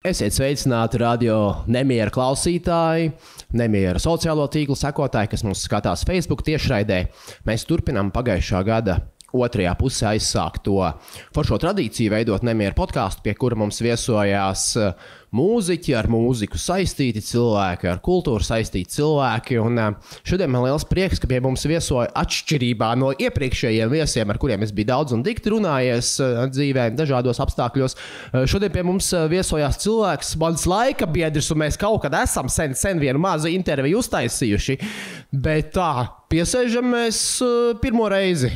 Esiet sveicināti radio Nemiera klausītāji, Nemiera sociālo tīklu sekotāji, kas mūs skatās Facebook tiešraidē. Mēs turpinām pagājušā gada otrajā pusē aizsākt to foršo tradīciju veidot Nemiera podkāstu, pie kura mums viesojās mūziķi, ar mūziku saistīti cilvēki, ar kultūru saistīti cilvēki. Un šodien man liels prieks, ka pie mums viesoja atšķirībā no iepriekšējiem viesiem, ar kuriem es biju daudz un dikti runājies dzīvē, dažādos apstākļos. Šodien pie mums viesojās cilvēks, mans laika biedrs, un mēs kaut kad esam sen vienu mazu interviju uztaisījuši. Bet tā, piesēžamies pirmo reizi.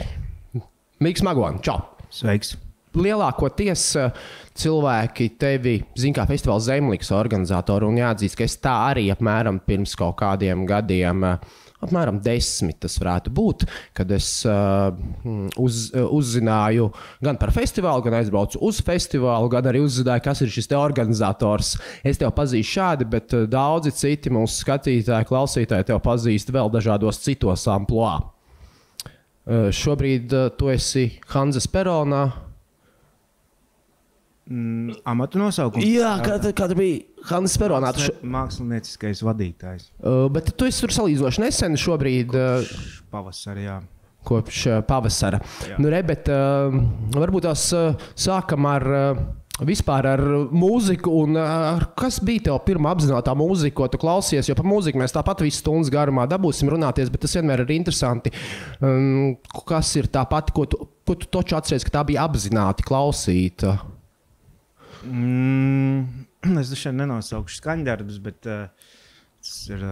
Miks Magoni, čau! Sveiks! Lielākoties cilvēki tevi zina kā festivāla Zemliks organizatoru, un jāatzīst, ka es tā arī apmēram pirms kaut kādiem gadiem, apmēram 10 tas varētu būt, kad es uzzināju gan par festivālu, gan aizbraucu uz festivālu, gan arī uzzināju, kas ir šis te organizators. Es tev pazīstu šādi, bet daudzi citi mūsu skatītāji, klausītāji tev pazīst vēl dažādos citos amploā. Šobrīd tu esi Hanzas peronā. Amatu nosaukums? Jā, kāda bija Hanzas peronā? Mākslinieckais vadītājs. Bet tu esi tur salīdzinoši nesen šobrīd. Pavasara, jā. Kopš pavasara. Jā. Nu, bet varbūt tās sākam vispār ar mūziku, un kas bija tev pirmā apzinātā mūzika, ko tu klausies, jo par mūziku mēs tāpat visu stundas garumā dabūsim runāties, bet tas vienmēr ir interesanti, kas ir tā pati, ko tu toču atceries, ka tā bija apzināti klausīta? Es šeit nenosaukšu skaņdarbus, bet tas ir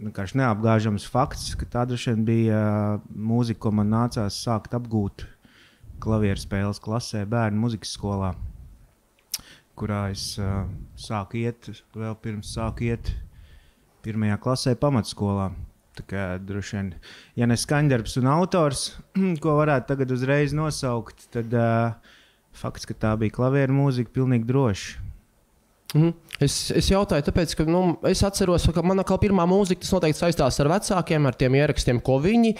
vienkārši neapgāžams fakts, ka tā droši vien bija mūzika, ko man nācās sākt apgūt klavieru spēles klasē bērnu muzikas skolā, kurā es sāku iet, vēl pirms sāku iet pirmajā klasē pamatskolā. Tā kā droši vien, ja ne skaņdarbs un autors, ko varētu tagad uzreiz nosaukt, tad fakts, ka tā bija klavieru mūzika, pilnīgi droši. Es jautāju, tāpēc, ka es atceros, ka man atkal pirmā mūzika tas noteikti saistās ar vecākiem, ar tiem ierakstiem, ko viņi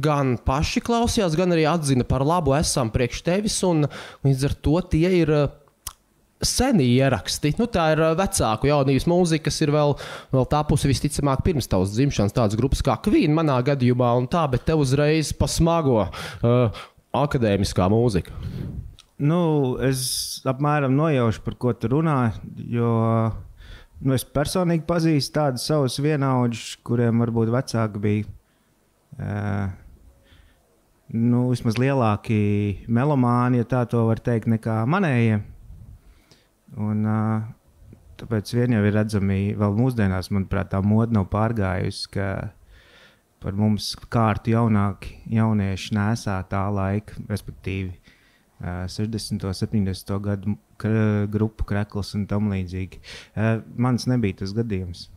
gan paši klausījās, gan arī atzina par labu esam priekš tevis, un līdz ar to tie ir seni ieraksti. Tā ir vecāku jaunības mūzika, kas ir vēl tāpusi visticamāk pirms tavas dzimšanas, tādas grupas kā Queen manā gadījumā un tā, bet tev uzreiz pasmago akadēmiskā mūzika. Es apmēram nojaušu, par ko tu runā, jo es personīgi pazīstu tādus savus vienaudžus, kuriem varbūt vecāki bija vismaz lielāki melomāni, ja tā to var teikt, nekā manējie. Un tāpēc vien jau ir redzami vēl mūsdienās, manuprāt, tā moda nav pārgājusi, ka par mums kārtu jaunieši nesā tā laika, respektīvi 60. 70. gadu grupu Krekls un tam līdzīgi. Mans nebija tas gadījums.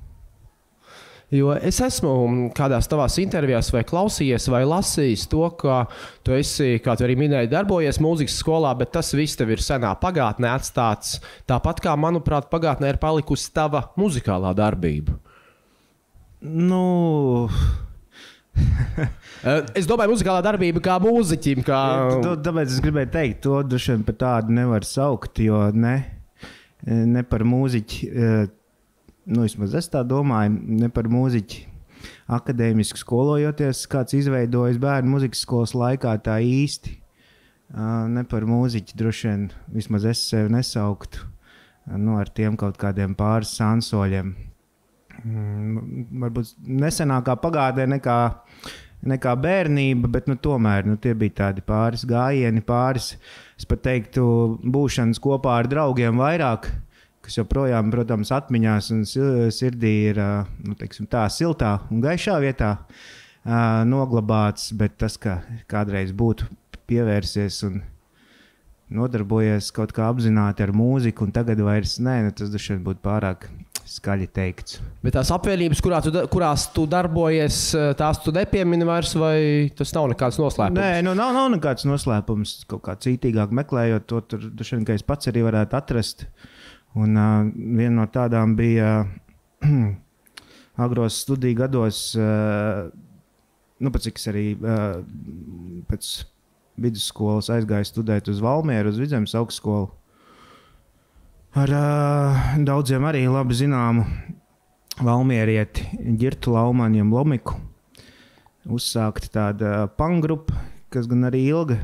Jo es esmu kādās tavās intervijās vai klausījies vai lasījis to, ka tu esi, kā tu arī minēji, darbojies mūzikas skolā, bet tas viss tev ir senā pagātnē atstāts. Tāpat kā, manuprāt, pagātnē ir palikusi tava muzikālā darbība. Es domāju, muzikālā darbība kā mūziķim. Tāpēc es gribēju teikt, to droši vien par tādu nevar saukt, jo ne par mūziķi. Vismaz es tā domāju, ne par mūziķi akadēmiski skolojoties, kāds izveidojis bērnu muzikas skolas laikā tā īsti. Ne par mūziķi droši vien, vismaz es sevi nesauktu ar tiem kaut kādiem pāris sansoļiem. Varbūt nesenākā pagātnē nekā bērnība, bet tomēr tie bija tādi pāris gājieni, es pat teiktu, būšanas kopā ar draugiem vairāk, kas joprojām, protams, atmiņās un sirdī ir tā siltā un gaišā vietā noglabāts, bet tas, ka kādreiz būtu pievērsies un nodarbojies kaut kā apzināti ar mūziku un tagad vairs tas droši vien būtu pārāk skaļi teikts. Bet tās apvienības, kurās tu darbojies, tās tu nepiemini vairs, vai tas nav nekāds noslēpums? Nē, nav nekāds noslēpums. Kaut kā cītīgāk meklējot to, tur droši vien, ka es pats arī varētu atrast. Un viena no tādām bija agros studiju gados, pēc cik es arī pēc vidusskolas aizgāju studēt uz Valmieru, uz Vidzemes augstskolu. ar daudziem arī labi zināmu valmierieti Ģirtu Laumaņiem Lomiku. Uzsākta tāda punkgrupa, kas gan arī ilga,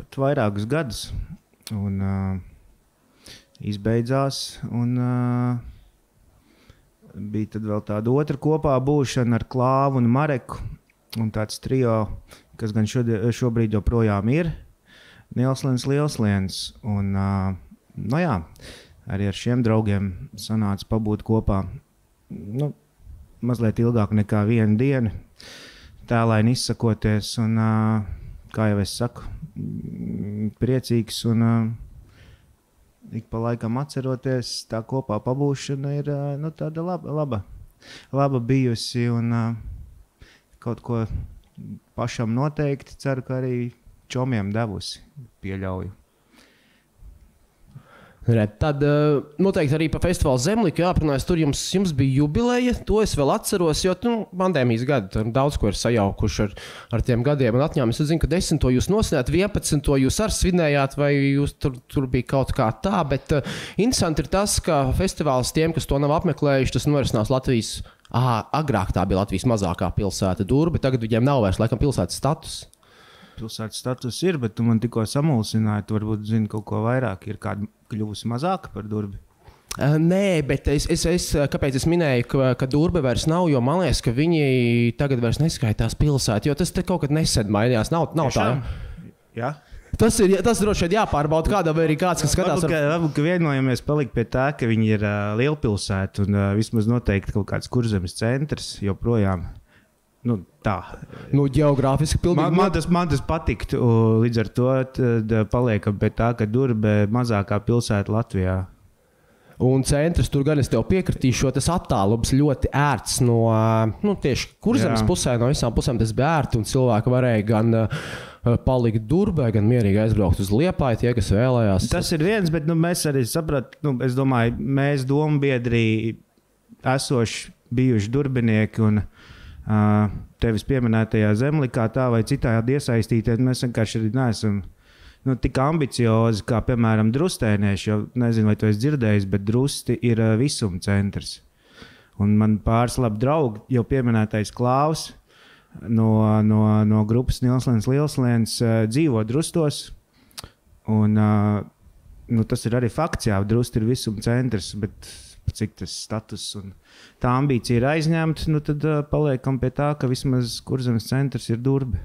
pat vairākus gadus. Un izbeidzās, un bija tad vēl tāda otra kopā būšana ar Klāvu un Mareku. Un tāds trio, kas gan šobrīd joprojām ir, Nielslens Lielsliens. Un, nu jā, arī ar šiem draugiem sanāca pabūt kopā, nu, mazliet ilgāk nekā vienu dienu, tēlaini izsakoties, un, kā jau es saku, priecīgs, un ik pa laikam atceroties, tā kopā pabūšana ir, nu, tāda laba bijusi, un kaut ko pašam noteikti ceru, ka arī čomiem devusi, pieļauju. Tad noteikti arī par festivālu Zemlika jāprunājas. Tur jums bija jubileja, to es vēl atceros, jo pandēmijas gadi daudz ko ir sajaukuši ar tiem gadiem un atņēmis. Es zinu, ka 10. jūs nosvinējāt, 11. jūs arī svinējāt, vai jūs tur bija kaut kā tā, bet interesanti ir tas, ka festivāls tiem, kas to nav apmeklējuši, tas norisinās Latvijas, agrāk tā bija Latvijas mazākā pilsēta Durbe, tagad viņiem nav vairs laikam pilsētas status. Pilsētas status ir, bet tu man tikko samulsināji, tu varbūt zini kaut ko vairāk. Ir kāda kļuvusi mazāka par Durbi? Nē, bet kāpēc es minēju, ka Durbe vairs nav, jo man liekas, ka viņi tagad vairs neskaitās pilsētu, jo tas te kaut kad nesen mainījās. Nav tā. Jā. Tas droši vien jāpārbauda kādam, vai arī kāds, kas skatās. Varbūt, ka vienojamies palikt pie tā, ka viņi ir lielpilsēta un vismaz noteikti kaut kāds Kurzemes centrs joprojām. Nu, tā. Nu, ģeogrāfiski pilnīgi. Man tas patiktu, līdz ar to paliekam pie tā, ka Durbe mazākā pilsēta Latvijā. Un centrs tur gan es tev piekritīšu, jo tas attālums ļoti ērts no, tieši Kurzemes pusē, no visām pusēm tas bija ērti, un cilvēki varēja gan palikt Durbē, gan mierīgi aizbraukt uz Liepāju, tie, kas vēlējās. Tas ir viens, bet mēs arī sapratu, es domāju, mēs dombiedrī esoši bijuši durbinieki un tevis pieminētajā Zemlikā tā vai citādi iesaistīties, mēs vienkārši arī neesam tik ambiciozi, kā piemēram Drustēnieši, jo nezinu, vai tu esi dzirdējis, bet Drusti ir visuma centrs. Un man pāris labi draugi, jau pieminētais Klāvs no grupas Nielslens Lielsliens dzīvo Drustos, un tas ir arī fakts, jā, Drusti ir visuma centrs, bet cik tas status un tā ambīcija ir aizņemta, tad paliekam pie tā, ka vismaz Kurzemes centrs ir Durbe.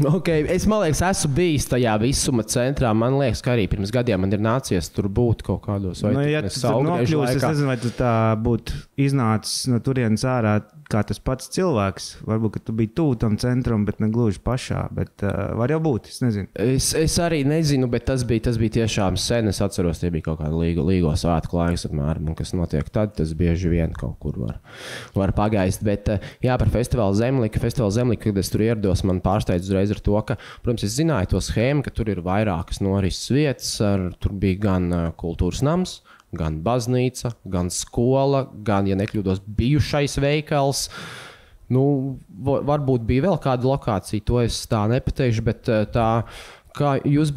Okay. Man liekas, esmu bijis tajā visuma centrā. Man liekas, ka arī pirms gadiem man ir nācies tur būt kaut kādos vai ja tu tur nokļūsi, es nezinu, vai tu tā būtu iznācis no turienes ārā kā tas pats cilvēks. Varbūt, ka tu biji tuvu tam centram, bet ne gluži pašā. Bet var jau būt, es nezinu. Es arī nezinu, bet tas bija tiešām sen. Es atceros, tie bija kaut kādi līgo svētku laiks apmēram, un kas notiek tad, tas bieži vien kaut kur var pagaist. Bet jā, par festivālu Zemlika, kad es tur ierados, man pārsteidz uzreiz ar to, ka, protams, es zināju to schēmu, ka tur ir vairākas norises vietas, tur bija gan kultūras nams, gan baznīca, gan skola, gan, ja nekļūdos, bijušais veikals. Varbūt bija vēl kāda lokācija, to es tā nepateikšu, bet tā, kā jūs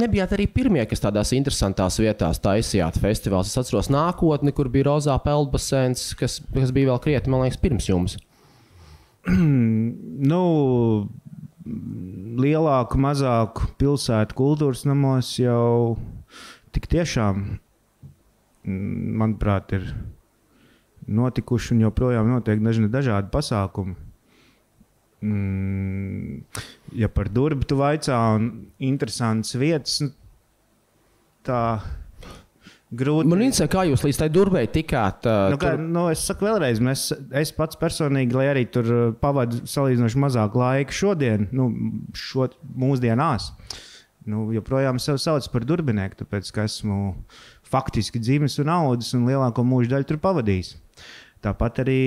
nebijāt arī pirmie, kas tādās interesantās vietās taisījāt festivāls. Es atceros Nākotni, kur bija Rozā peldbasēns, kas bija vēl krietni, man liekas, pirms jums. Lielāku, mazāku pilsētu kultūras namos jau tik tiešām, manuprāt, ir notikuši un joprojām notiek dažādi pasākumi. Ja par Durbi tu vaicā un interesantas vietas, tā grūti. Man interesē, kā jūs līdz tai Durbei tikāt? Es saku vēlreiz, es pats personīgi, lai arī tur pavadu salīdzinoši mazāk laika šodien, mūsdienās, joprojām sev sauc par durbinieku, tāpēc, ka esmu faktiski dzimis un audzis un lielāko mūža daļu tur pavadījis. Tāpat arī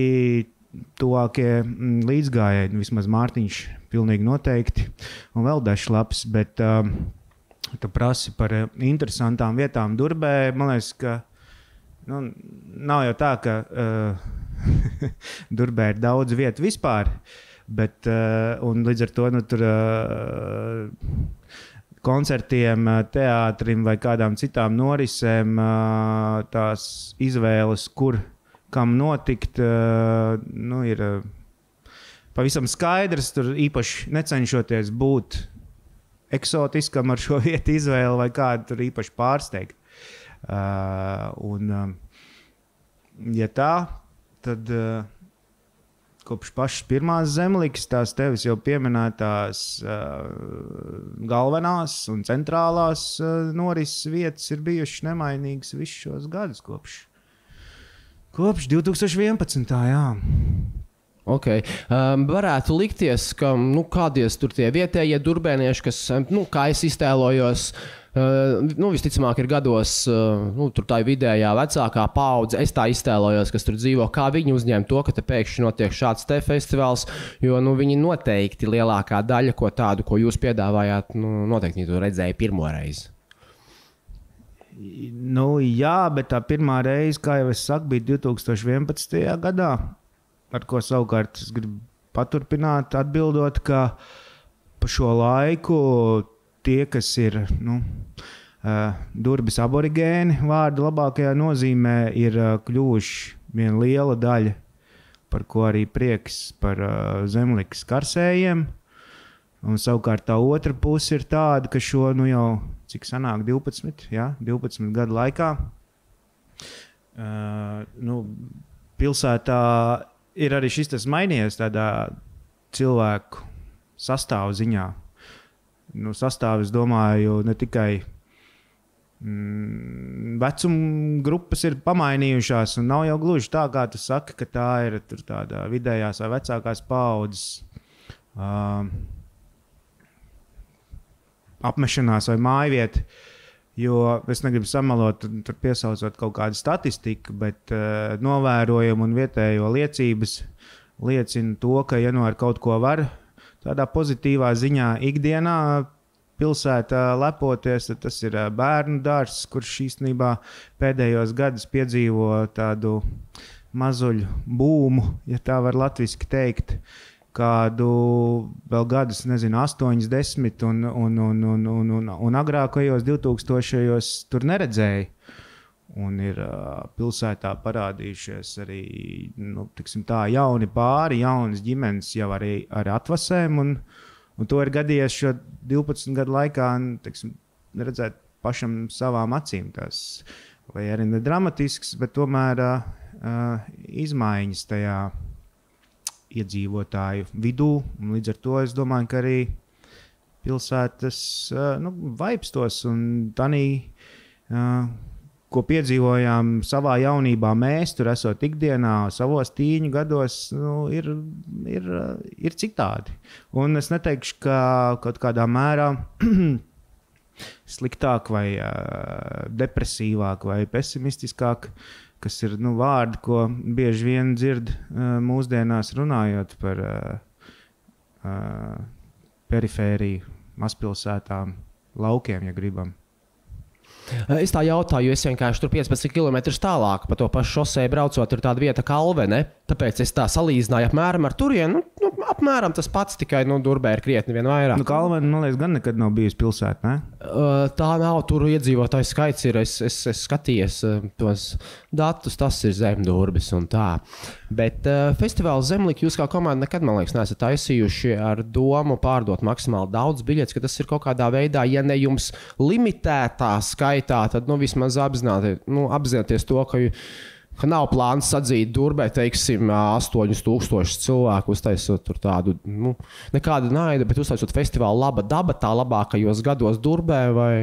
tuvākie līdzgājēji, vismaz Mārtiņš pilnīgi noteikti, un vēl dažs labs, bet tu prasi par interesantām vietām Durbē. Man liekas, ka nav jau tā, ka Durbē ir daudz vietu vispār, bet un līdz ar to tur koncertiem, teātrim vai kādām citām norisēm tās izvēles, kur kam notikt, ir pavisam skaidrs, tur īpaši necenšoties būt eksotiskam ar šo vietu izvēli vai kādu tur īpaši pārsteigt. Ja tā, tad kopš pašas pirmās Zemlikas tās tevis jau pieminētās galvenās un centrālās norises vietas ir bijušas nemainīgas visus šos gadus kopš 2011. Jā. Okay. Varētu likties, ka kādies tur tie vietējie durbēnieši, kas, kā es iztēlojos, visticamāk ir gados, tur tā vidējā vecākā paudze, es tā iztēlojos, kas tur dzīvo, kā viņi uzņem to, ka te pēkšņi notiek šāds te festivāls, jo viņi noteikti lielākā daļa, ko jūs piedāvājāt, noteikti to redzēja pirmo reizi. Jā, bet tā pirmā reize, kā jau es saku, bija 2011. gadā. Ar ko savukārt es gribu paturpināt, atbildot, ka pa šo laiku tie, kas ir Durbes aborigēni vārda labākajā nozīmē, ir kļuvuši viena liela daļa, par ko arī prieks par Zemlikas karsējiem. Un savukārt tā otra puse ir tāda, ka šo jau, cik sanāk, 12 gadu laikā, pilsētā ir arī šis tas mainījies tādā cilvēku sastāvu ziņā. Sastāvu, es domāju, ne tikai vecuma grupas ir pamainījušās, un nav jau gluži tā, kā tu saki, ka tā ir tur tāda vidējās vai vecākās paaudzes apmešanās vai mājvieta. Jo es negribu samalot, tur piesaucot kaut kādu statistiku, bet novērojumi un vietējo liecības liecina to, ka, ja ar kaut ko var tādā pozitīvā ziņā ikdienā pilsētā lepoties, tad tas ir bērnu dārzs, kurš īstenībā pēdējos gadus piedzīvo tādu mazuļu būmu, ja tā var latviski teikt, kādu vēl gadus, 8, 10 un agrākajos 2000-ajos tur neredzēja. Un ir pilsētā parādījušies arī jauni pāri, jaunas ģimenes jau arī ar atvasēm. Un to ir gadījies šo 12 gadu laikā redzēt pašam savām acīm. Tas, lai arī ne dramatisks, bet tomēr izmaiņas tajā iedzīvotāju vidū. Un līdz ar to es domāju, ka arī pilsētas vaipstos un tanī, ko piedzīvojām savā jaunībā mēs, tur esot ikdienā, savos tīņu gados, ir citādi. Un es neteikšu, ka kaut kādā mērā sliktāk vai depresīvāk vai pesimistiskāk, kas ir vārdi, ko bieži vien dzird mūsdienās runājot par perifēriju, mazpilsētām, laukiem, ja gribam. Es tā jautāju, jo es vienkārši tur 15 km tālāk pa to pašu šosei braucot, ir tāda vieta Kalvene, tāpēc es tā salīdzināju apmēram ar turienu. Apmēram tas pats, tikai Durbē ir krietni vien vairāk. Kalvene, man liekas, gan nekad nav bijusi pilsēta, ne? Tā nav, tur iedzīvotāju skaits ir, es skatījies tos datus, tas ir zem Durbes un tā. Bet festivāls Zemlika jūs kā komanda nekad, man liekas, neesat taisījuši ar domu pārdot maksimāli daudz biļetes, ka tas ir kaut kādā veidā, ja ne jums limitētā skaitā, tad vismaz apzināties to, ka nav plāns sadzīt Durbē, teiksim, 8000 cilvēku, uztaisot tur tādu, nekāda naida, bet uztaisot festivālu Laba daba, tā labākajos gados Durbē, vai?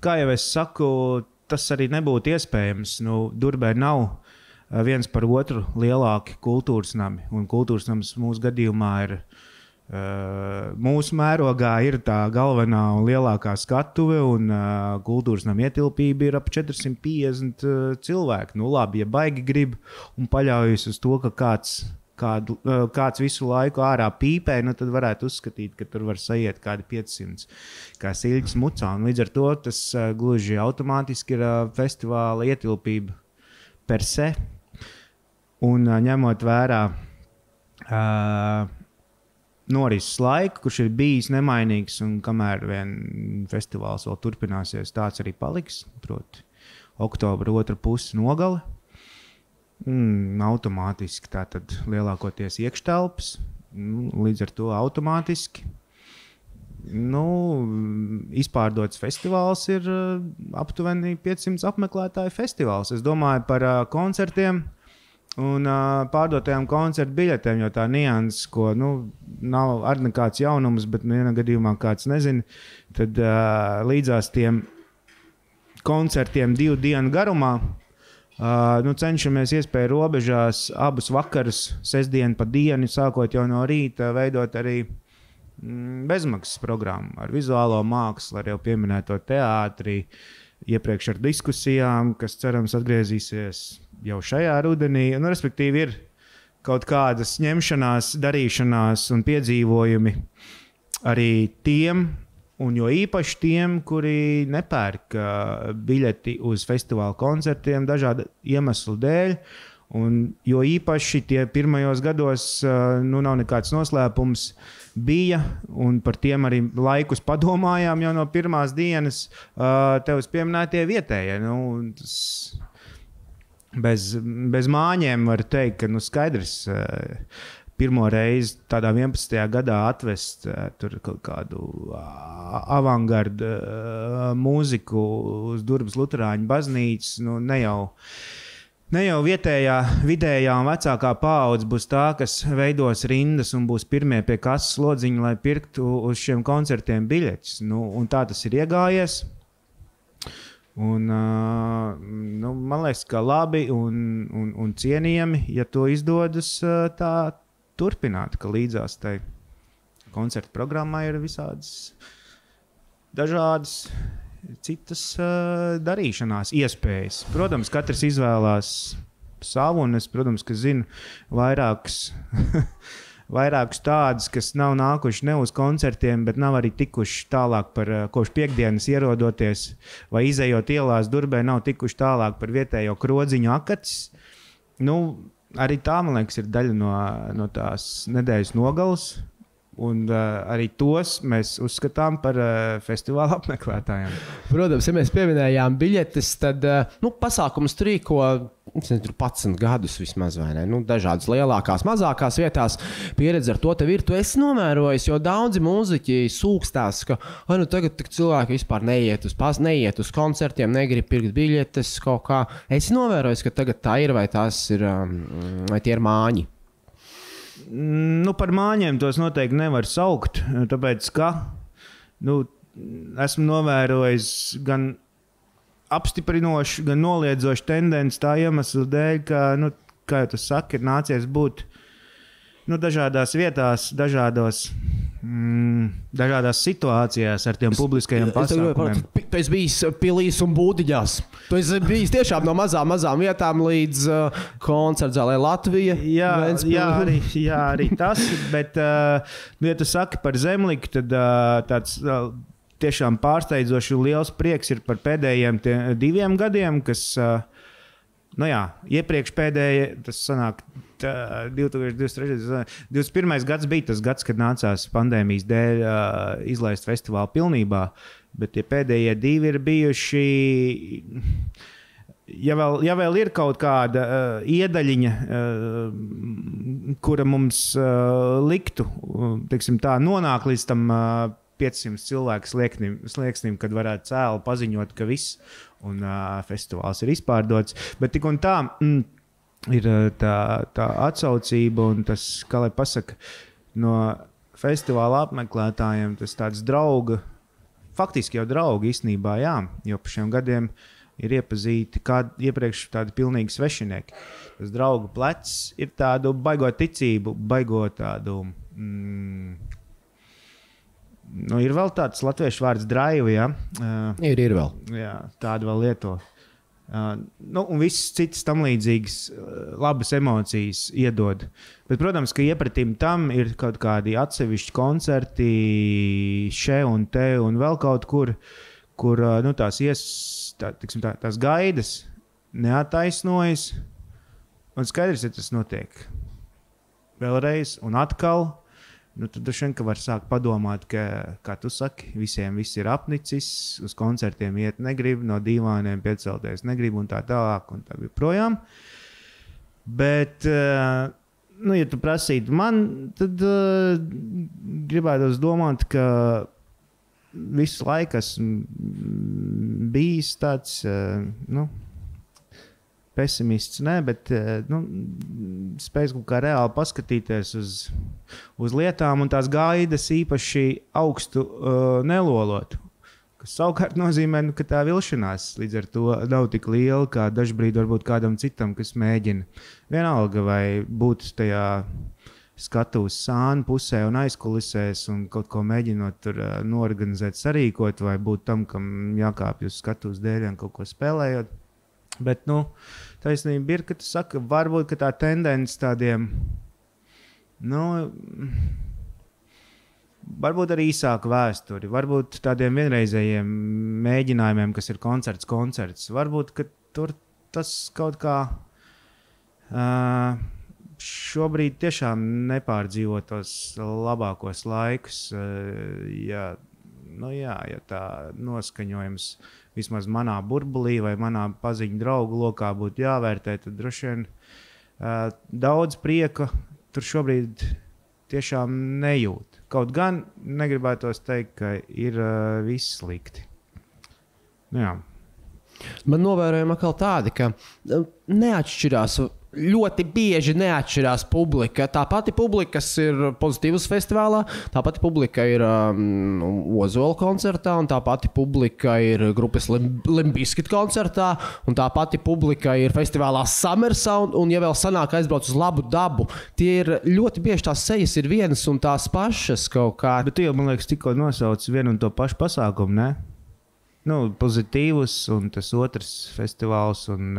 Kā jau es saku, tas arī nebūtu iespējams. Durbē nav viens par otru lielāki kultūras nami, un kultūras nams mūsu gadījumā ir mūsu mērogā ir tā galvenā un lielākā skatuve, un kultūras nama ietilpība ir ap 450 cilvēku. Labi, ja baigi grib un paļaujas uz to, ka kāds visu laiku ārā pīpē, tad varētu uzskatīt, ka tur var saiet kādi 500, kā siļķis mucā. Un līdz ar to tas gluži automātiski ir festivāla ietilpība per se. Un ņemot vērā norises laiku, kurš ir bijis nemainīgs, un kamēr vien festivāls vēl turpināsies, tāds arī paliks, proti oktobra otra pusi nogale. Automātiski tātad lielākoties iekštelpas, līdz ar to automātiski. Izpārdots festivāls ir aptuveni 500 apmeklētāju festivāls. Es domāju par koncertiem un pārdotajām koncertu biļetēm, jo tā nianses, ko nav arī nekāds jaunums, bet vienā gadījumā kāds nezina, tad līdzās tiem koncertiem 2 dienu garumā cenšamies iespēju robežās abus vakarus, sestdienu pa dienu, sākot jau no rīta, veidot arī bezmaksas programmu ar vizuālo mākslu, ar jau pieminēto teātri, iepriekš ar diskusijām, kas cerams atgriezīsies jau šajā rudenī. Respektīvi ir kaut kādas ņemšanās, darīšanās un piedzīvojumi arī tiem, un jo īpaši tiem, kuri nepērk biļeti uz festivāla koncertiem dažādu iemeslu dēļ, un jo īpaši tie pirmajos gados, nav nekāds noslēpums, bija, un par tiem arī laikus padomājām jau no pirmās dienas, tevis pieminētie vietējie. Bez māņiem var teikt, ka skaidrs, pirmo reizi tādā 11. gadā atvest tur kaut kādu avangardu mūziku uz Durbas luterāņu baznīcas, ne jau vietējā, vidējā un vecākā paudze būs tā, kas veidos rindas un būs pirmie pie kases lodziņa, lai pirktu uz šiem koncertiem biļetes. Un tā tas ir iegājies. Un, man liekas, ka labi un cienījami, ja to izdodas tā turpināt, ka līdzās tai koncertu programmai ir visādas dažādas citas darīšanās iespējas. Protams, katrs izvēlās savu, un es, protams, ka zinu vairākus tādus, kas nav nākuši ne uz koncertiem, bet nav arī tikuši tālāk par kopš piekdienas ierodoties vai izejot ielās Durbē, nav tikuši tālāk par vietējo krodziņu akatis. Arī tā, man liekas, ir daļa no tās nedēļas nogalas, un arī tos mēs uzskatām par festivāla apmeklētājiem. Protams, ja mēs pieminējām biļetes, tad pasākums rīko 11 gadus vismaz, vai ne? Dažādas lielākās, mazākās vietās pieredze ar to tev ir. Tu esi novērojis, jo daudzi mūziķi sūkstās, ka tagad cilvēki vispār neiet uz koncertiem, negrib pirkt biļetes kaut kā. Esi novērojis, ka tagad tā ir, vai tās ir, vai tie ir māņi? Par māņiem tos noteikti nevar saukt, tāpēc, ka esmu novērojis gan apstiprinoši, gan noliedzoši tendenci tā iemesla dēļ, ka, kā jau tu saki, ir nācies būt dažādās vietās, dažādās situācijās ar tiem publiskajiem pasākumiem. Tu esi bijis Pilīs un Būdiņās. Tu esi bijis tiešām no mazām vietām līdz koncertzālē Latvija. Jā, arī tas, bet, ja tu saki par Zemliku, tad tāds tiešām pārsteidzoši liels prieks ir par pēdējiem 2 gadiem, kas, iepriekš pēdējie, tas sanāk 2023. 21. gads bija tas gads, kad nācās pandēmijas dēļ izlaist festivālu pilnībā, bet tie pēdējie 2 ir bijuši, ja vēl ir kaut kāda iedaļiņa, kura mums liktu, teiksim tā, nonāk līdz tam 500 cilvēku slieksnim, kad varētu cēli paziņot, ka viss un festivāls ir izpārdots. Bet tik un tā ir tā atsaucība un tas, kā lai pasaka, no festivāla apmeklētājiem, tas tāds faktiski jau draugi īstenībā, jā, jo pa šiem gadiem ir iepazīti iepriekš tādi pilnīgi svešinieki. Tas draugu plecs ir tādu baigo ticību, baigo tādu... ir vēl tāds latviešu vārds drive, ja? Ir vēl. Jā, tādu vēl lieto. Un visas citas tam līdzīgas labas emocijas iedod. Bet, protams, ka iepratīm tam ir kaut kādi atsevišķi koncerti še un te un vēl kaut kur tās gaidas neataisnojas. Un skaidrs, ja tas notiek vēlreiz un atkal. tad droši vien, ka var sākt padomāt, ka, kā tu saki, visiem viss ir apnicis, uz koncertiem iet negrib, no dīvāniem piecelties negrib un tā tālāk un tā joprojām. Bet, ja tu prasītu man, tad gribētu domāt, ka visu laiku esmu bijis tāds, pesimists, bet spējas kaut kā reāli paskatīties uz lietām un tās gaidas īpaši augstu nelolotu. Kas savukārt nozīmē, ka tā vilšanās līdz ar to nav tik liela, kā dažbrīd varbūt kādam citam, kas mēģina. Vienalga vai būt tajā skatuves sānu pusē un aizkulisēs un kaut ko mēģinot tur norganizēt, sarīkot vai būt tam, kam jākāpj uz skatuves dēļ un kaut ko spēlējot. Bet, taisnība ir, ka tu saki, varbūt, ka tā tendence tādiem, varbūt arī īsāku vēsturi, varbūt tādiem vienreizējiem mēģinājumiem, kas ir koncerts. Varbūt, ka tur tas kaut kā šobrīd tiešām nepārdzīvo tos labākos laikus, ja tā noskaņojums vismaz manā burbulī vai manā paziņu draugu lokā būtu jāvērtē, tad droši vien daudz prieka tur šobrīd tiešām nejūt. Kaut gan negribētos teikt, ka ir viss slikti. Jā. Man novērojama atkal tādi, ka neatšķirās, ļoti bieži neatšķirās publika. Tā pati publika, kas ir Pozitīvas festivālā, tā pati publika ir Ozola koncertā, un tā pati publika ir grupas Limp Bizkit koncertā, un tā pati publika ir festivālā Summer Sound, un ja vēl sanāk aizbrauc uz Labu dabu, tie ir ļoti bieži tās sejas ir vienas un tās pašas kaut kā. Bet tu jau, man liekas, tikko nosauc vienu un to pašu pasākumu, ne? Pozitīvs un tas otrs festivāls. Un,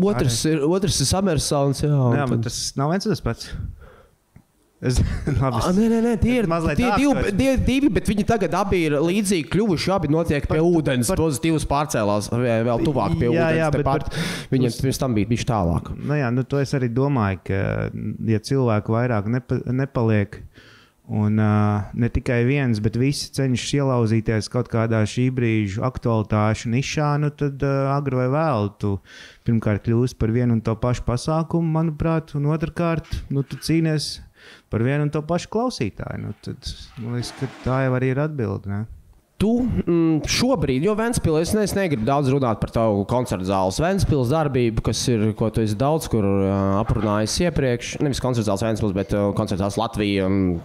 otrs ir Summer Sounds. Jā, bet tas nav viens tas pats. Nē, tie ir divi, bet viņi tagad abi ir līdzīgi kļuvuši. Abi notiek pie ūdens. Pozitīvs pārcēlās vēl tuvāk pie ūdens. Viņiem pirms tam bija bišķi tālāk. To es arī domāju, ka ja cilvēku vairāk nepaliek, un ne tikai viens, bet visi cenšas ielauzīties kaut kādā šī brīža aktualitāšu nišā, tad agri vai vēlu tu pirmkārt kļūsi par vienu un to pašu pasākumu, manuprāt, un otrkārt, tu cīnies par vienu un to pašu klausītāju. Tad, man liekas, ka tā jau arī ir atbilde, ne? Tu šobrīd, jo Ventspilī es negribu daudz runāt par tavu koncertu zāles Ventspils darbību, ko tu esi daudz kur aprunājis iepriekš. Nevis koncertu zāles Ventspils, bet koncertu zāles Latvija un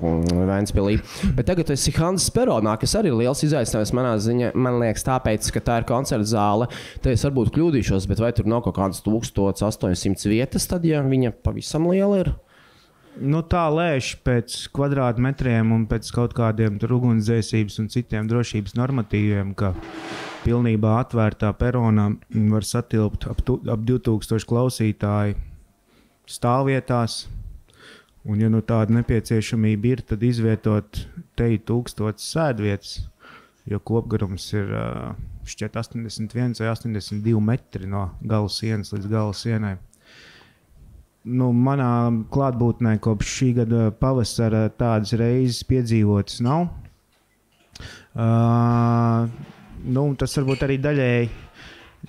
Ventspilī. Bet tagad tu esi Hanzas peronā, kas arī ir liels izaicinājums manā ziņā. Man liekas tāpēc, ka tā ir koncertu zāle. Te es varbūt kļūdīšos, bet vai tur nav kaut kādas 1800 vietas, tad ja viņa pavisam liela ir? Tā lēš pēc kvadrātmetriem un pēc kaut kādiem ugunsdzēsības un citiem drošības normatīviem, ka pilnībā atvērtā peronā var satilpt ap 2000 klausītāju stāvvietās. Un, ja tāda nepieciešamība ir, tad izvietot te 1000 sēdvietas, jo kopgarums ir šķiet 81 vai 82 metri no gala sienas līdz gala sienai. Manā klātbūtnē kopš šī gada pavasara tādas reizes piedzīvotas nav. Tas varbūt arī daļēji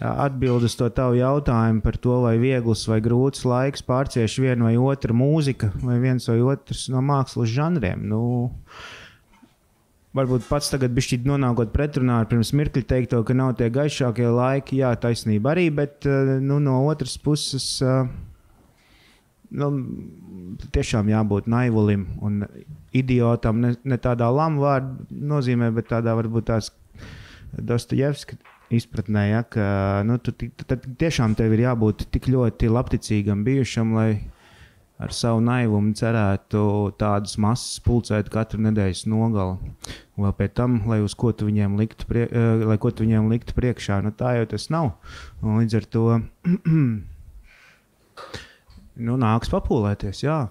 atbild uz to tavu jautājumu par to, vai viegls vai grūts laiks pārcieš vienu vai otru mūzika vai viens vai otrs no mākslas žanriem. Varbūt pats tagad bišķīt nonākot pretrunā ar pirms mirkļa teikto, ka nav tie gaišākie laiki, jā, taisnība arī, bet no otras puses tiešām jābūt naivulim un idiotam, ne tādā lamu vārdu nozīmē, bet tādā varbūt tās Dostojevska izpratnē, ja, ka tad tiešām tev ir jābūt tik ļoti labticīgam bijušam, lai ar savu naivumu cerētu tādas masas pulcēt katru nedēļas nogali. Vēl pēc tam, lai ko tu viņiem liktu priekšā, tā jau tas nav. Un līdz ar to nāks papūlēties, jā.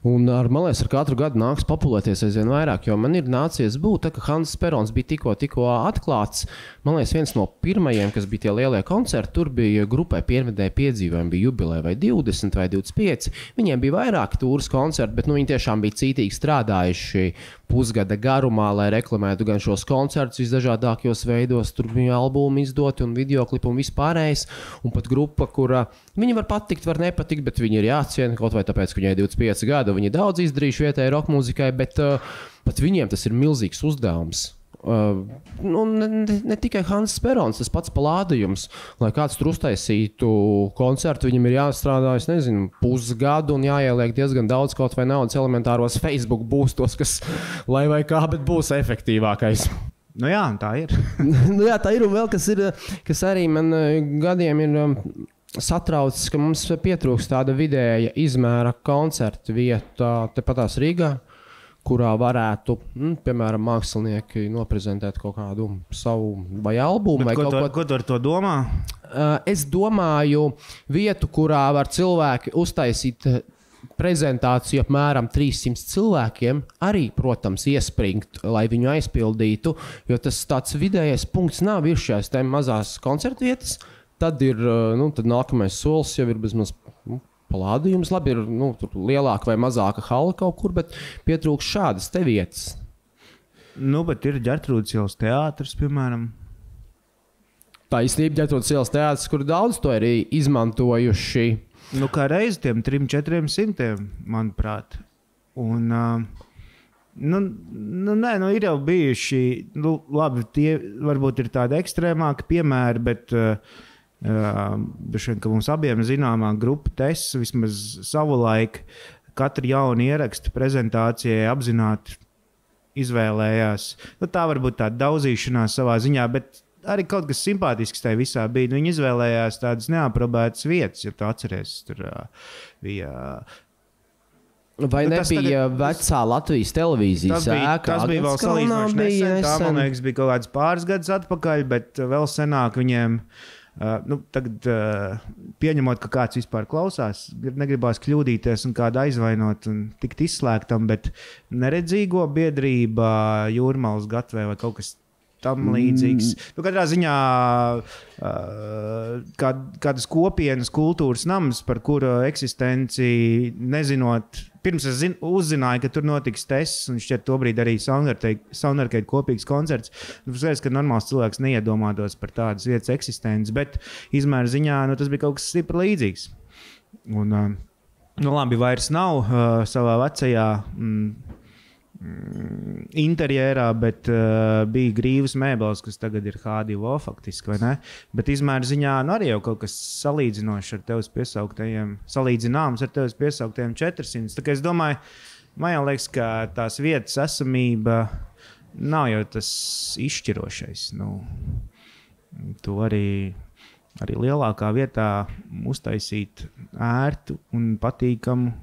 Un man liekas, ar katru gadu nāks populēties aizvien vairāk, jo man ir nācies būt, ka Hannes Perons bija tikko atklāts. Man liekas, viens no pirmajiem, kas bija tie lielie koncerti, tur bija grupai Piervedēji piedzīvojumi, bija jubileja vai 20 vai 25. Viņiem bija vairāki tūras koncerti, bet viņi tiešām bija cītīgi strādājuši pusgada garumā, lai reklamētu gan šos koncertus visdažādākajos veidos. Tur bija albumi izdoti un videoklipi un vispārējais. Un pat grupa, kura viņi var patikt, var nepatikt, bet viņi ir jāciena kaut vai tāpēc, ka viņai 25 gadu. Viņi daudz izdarījuši vietējai rock mūzikai, bet pat viņiem tas ir milzīgs uzdevums. Ne tikai Hannes Perons, tas pats Palādījums. Lai kāds tur uztaisītu koncertu, viņam ir jāstrādā, es nezinu, pusgadu un jāieliek diezgan daudz kaut vai naudas elementāros Facebook būstos, kas, lai vai kā, bet būs efektīvākais. Nu jā, tā ir. Nu jā, tā ir un vēl, kas arī man gadiem ir satraucis, ka mums pietrūks tāda vidēja izmēra koncertu vieta tepatās Rīgā, kurā varētu, piemēram, mākslinieki noprezentēt kaut kādu savu vai albumu. Vai ko tu ar to domā? Es domāju vietu, kurā var cilvēki uztaisīt prezentāciju apmēram 300 cilvēkiem, arī, protams, iespringt, lai viņu aizpildītu, jo tas tāds vidējais punkts nav ir šajās mazās koncertu vietas. Tad ir, tad nākamais solis jau ir bezmaz Palādījums. Labi, ir lielāka vai mazāka hala kaut kur, bet pietrūks šādas te vietas. Nu, bet ir Ģertrūdes ielas teātris, piemēram. Taisnība, Ģertrūdes ielas teātris, kur daudz to ir izmantojuši. Nu, kā reiz tiem 300-400, manuprāt. Un, ir jau bijuši, labi, tie varbūt ir tādi ekstrēmāki piemēri, bet ka mums abiem zināmā grupa TES vismaz savulaik katru jaunu ierakstu prezentācijai apzināti izvēlējās. Tā varbūt tāda daudzīšanās savā ziņā, bet arī kaut kas simpātisks tajā visā bija. Viņi izvēlējās tādas neaprobētas vietas, ja tu atceries. Tur bija... Vai nebija vecā Latvijas televīzijas ēka? Tas bija vēl salīdzinoši nesen. Tā, man liekas, bija kaut kāds pāris gadus atpakaļ, bet vēl senāk viņiem... tagad pieņemot, ka kāds vispār klausās, negribās kļūdīties un kādu aizvainot un tikt izslēgtam, bet neredzīgo biedrība Jūrmalas gatvē vai kaut kas tam līdzīgs. Katrā ziņā kādas kopienas kultūras nams, par kuru eksistenci nezinot, pirms es uzzināju, ka tur notiks tests, un šķiet tobrīd arī Soundarcade kopīgs koncerts. Skaidrs, ka normāls cilvēks neiedomātos par tādas vietas eksistenci, bet izmēra ziņā tas bija kaut kas stipri līdzīgs. Un, labi, vairs nav savā vecajā interjerā, bet bija grīvas mēbeles, kas tagad ir H2O faktiski, vai ne? Bet izmēra ziņā arī jau kaut kas salīdzinošs ar tevis piesauktajiem, salīdzināms ar tevis piesauktajiem 400. Tā kā es domāju, man jau liekas, ka tās vietas esamība nav jau tas izšķirošais. Tu arī lielākā vietā uztaisīt ērtu un patīkamu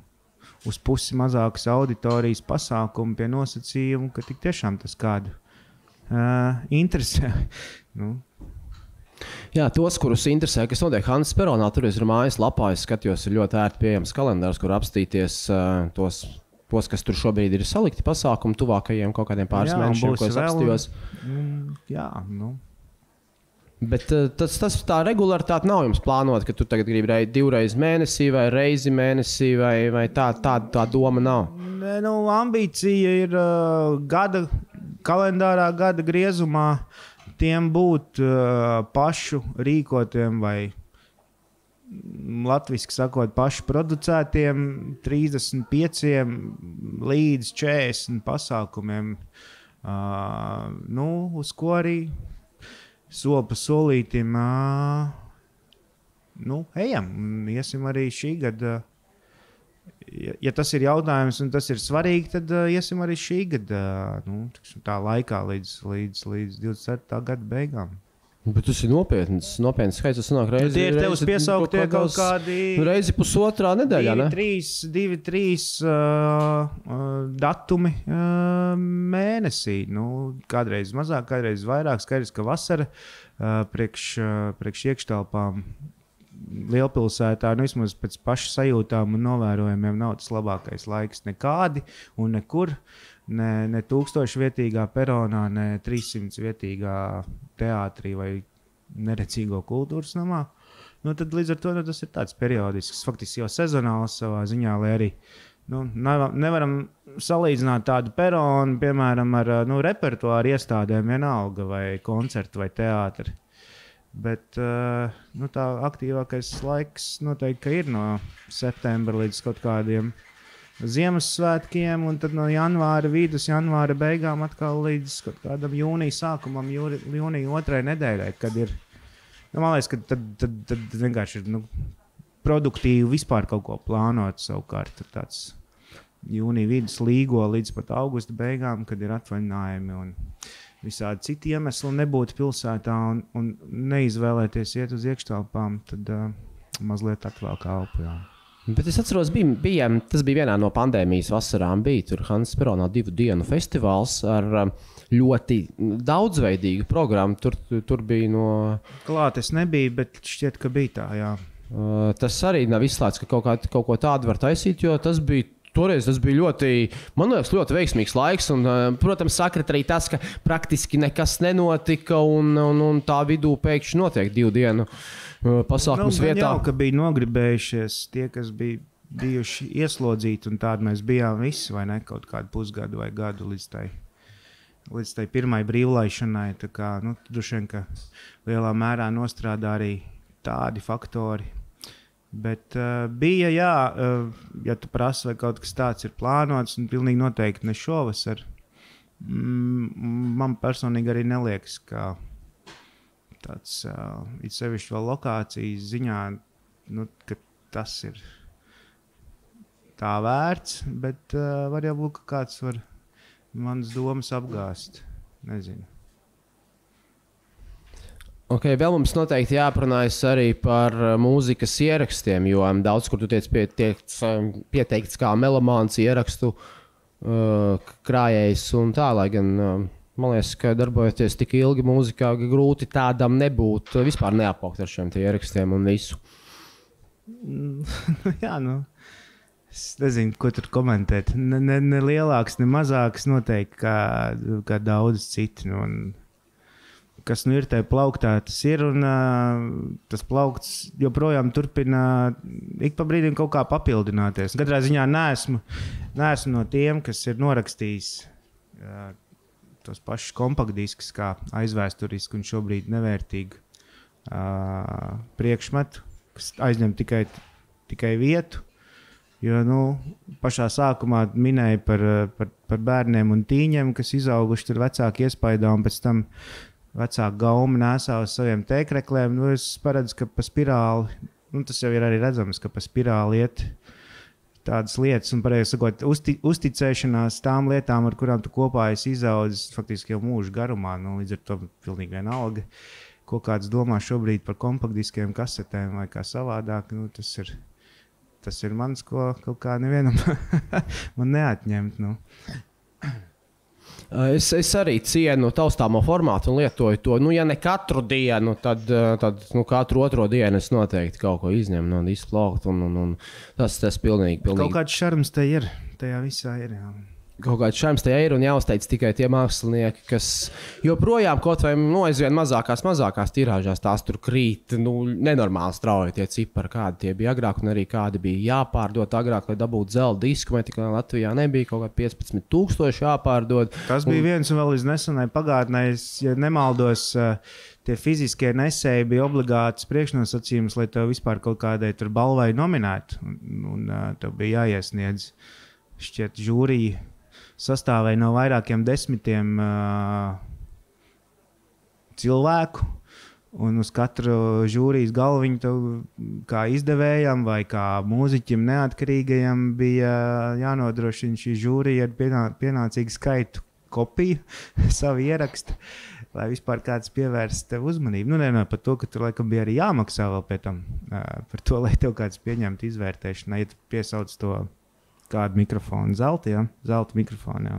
uz pusi mazākas auditorijas pasākumu pie nosacījumu, ka tik tiešām tas kādu interesē. Jā, tos, kurus interesē, kas notiek Hannes Peronā, tur ir mājas lapā, es skatījos, ir ļoti ērti pieejams kalendārs, kur apstīties tos, kas tur šobrīd ir salikti pasākumu tuvākajiem kaut kādiem pāris mēnešiem, ko es apstījos. Bet tas tā regularitāte nav jums plānota, ka tu tagad gribi 2 reizes mēnesī vai reizi mēnesī, vai tā doma nav? Ambīcija ir kalendārā gada griezumā tiem būt pašu rīkotiem vai latviski sakot pašu producētiem 35 līdz 40 pasākumiem, uz ko arī soli pa solītim, ejam, iesim arī šī gada. Ja tas ir jautājums un tas ir svarīgi, tad iesim arī šī gada, tā laikā līdz 24. gada beigām. Bet tas ir nopietns skaits, tas sanāk reizi. Tie ir tevs piesauktie kaut kādi... Reizi pusotrā nedēļā, ne? 2-3 datumi mēnesī. Kādreiz mazāk, kādreiz vairāk. Skaidrs, ka vasara priekš iekštelpām lielpilsētā, vismaz pēc paša sajūtām un novērojumiem nav tas labākais laiks nekādi un nekur. Ne 1000 vietīgā peronā, ne 300 vietīgā teātrī vai neredzīgo kultūras namā. Tad līdz ar to tas ir tāds periodisks, faktiski jau sezonāls savā ziņā, lai arī nevaram salīdzināt tādu peronu, piemēram, ar repertuāru iestādēm vienalga vai koncertu vai teātri. Bet tā aktīvākais laiks noteikti ir no septembra līdz kaut kādiem Ziemassvētkiem, un tad no janvāra vidus, janvāra beigām atkal līdz kaut kādam jūnija sākumam, jūnija 2. nedēļai, kad ir, man liekas, ka tad vienkārši ir produktīvi vispār kaut ko plānot savukārt. Tāds jūnija vidus līgo līdz pat augusta beigām, kad ir atvaļinājumi un visādi citi iemesli nebūt pilsētā un neizvēlēties iet uz iekštelpām, tad mazliet atvēl kalpu, jā. Bet es atceros, tas bija vienā no pandēmijas vasarām, bija tur Hannes Peronā 2 dienu festivāls ar ļoti daudzveidīgu programmu. Tur bija no... Klāt es nebiju, bet šķiet, ka bija tā, jā. Tas arī nav izslēgts, ka kaut ko tādu var taisīt, jo toreiz tas bija ļoti, man liekas, ļoti veiksmīgs laiks. Un, protams, sakrit arī tas, ka praktiski nekas nenotika un tā vidū pēkšņi notiek 2 dienu pasākums vietā. Jau, ka bija nogribējušies tie, kas bija bijuši ieslodzīti, un tādi mēs bijām visi, vai ne, kaut kādu pusgadu vai gadu līdz tai pirmai brīvlaišanai. Tā kā, droši vien, ka lielā mērā nostrādā arī tādi faktori. Bet bija, jā, ja tu prasi, vai kaut kas tāds ir plānots, un pilnīgi noteikti ne šovasar, man personīgi arī neliekas, ka tāds it sevišķi vēl lokācijas ziņā, ka tas ir tā vērts, bet var jau būt, ka kāds var manas domas apgāst. Nezinu. Okay, vēl mums noteikti jāparunājas arī par mūzikas ierakstiem, jo daudz, kur tu tiec pieteikts kā melomāns ierakstu krājējs un tā, lai gan man liekas, ka darbojoties tik ilgi mūzikā, grūti tādam nebūt, vispār neapaugt ar šiem ierakstiem un visu. Jā, es nezinu, ko tur komentēt. Ne lielāks, ne mazāks noteikti kā daudz citi. Kas ir tajā plauktā, tas ir, un tas plaukts joprojām turpina ik pa brīdim kaut kā papildināties. Katrā ziņā neesmu no tiem, kas ir norakstījis tos pašus kompaktdiskus kā aizvēsturisku un šobrīd nevērtīgu priekšmetu, kas aizņem tikai vietu. Jo, pašā sākumā minēja par bērniem un tīņiem, kas izauguši tur vecāku iespaidā, un pēc tam vecāku gaumi nesā uz saviem tēkreklēm. Es paredzu, ka pa spirāli, tas jau ir arī redzams, ka pa spirāli iet tādas lietas, un pareizi sakot, uzticēšanās tām lietām, ar kurām tu kopā esi izaudzis faktiski jau mūžu garumā. Līdz ar to pilnīgi vienalga, ko kāds domā šobrīd par kompaktdiskiem kasetēm vai kā savādāk. Tas ir mans, ko kaut kā nevienam man neatņemt. Es arī cienu taustāmo formātu un lietoju to. Ja ne katru dienu, tad katru otro dienu es noteikti kaut ko izņemu no displaukt. Tas pilnīgi. Kaut kāds šarms te ir, tajā visā ir. Jā. Kaut kāds šarms tajā ir un jāuzteic tikai tie mākslinieki, kas joprojām kaut vai aizvien mazākās tirāžās tās tur krīt. Nenormāli strauji tie cipari, kādi tie bija agrāk, un arī kādi bija jāpārdot agrāk, lai dabūtu zelta disku. Vai tikai Latvijā nebija kaut kā 15,000 jāpārdod. Tas bija viens un vēl līdz nesenai pagātnē, ja nemaldos, tie fiziskie nesēji bija obligāts priekšnosacījums, lai tev vispār kaut kādai tur balvai nominētu. Un tev bija jāiesniedz šķiet žūrija. Sastāvēja no vairākiem 10 cilvēku, un uz katru žūrijas galviņu kā izdevējam vai kā mūziķim neatkarīgajam bija jānodrošina šī žūrija ar pienācīgu skaitu kopiju savu ierakstu, lai vispār kāds pievērst tev uzmanību. Nenā par to, ka tur laikam bija arī jāmaksā vēl pēc tam par to, lai tev kāds pieņemtu izvērtēšanai, ja tu piesauc to Kādu mikrofonu? Zelta, jā? Zelta mikrofonu, jā.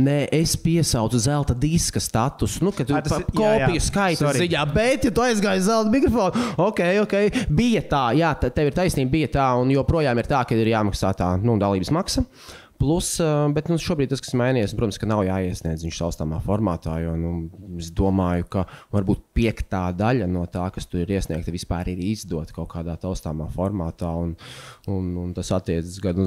Nē, es piesaucu zelta diska statusu. Nu, kad tu kopiju skaitu ziņā, bet, ja tu aizgāji zelta mikrofonu, ok, bija tā, jā, tev ir taisnība, bija tā, un joprojām ir tā, ka ir jāmaksā tā, dalības maksa. Plus, bet šobrīd tas, kas mainījies, protams, ka nav jāiesniedz viņš taustāmā formātā, jo es domāju, ka varbūt 5. daļa no tā, kas tur ir iesniegta, vispār ir izdot kaut kādā taustāmā formātā, un tas attiecas gan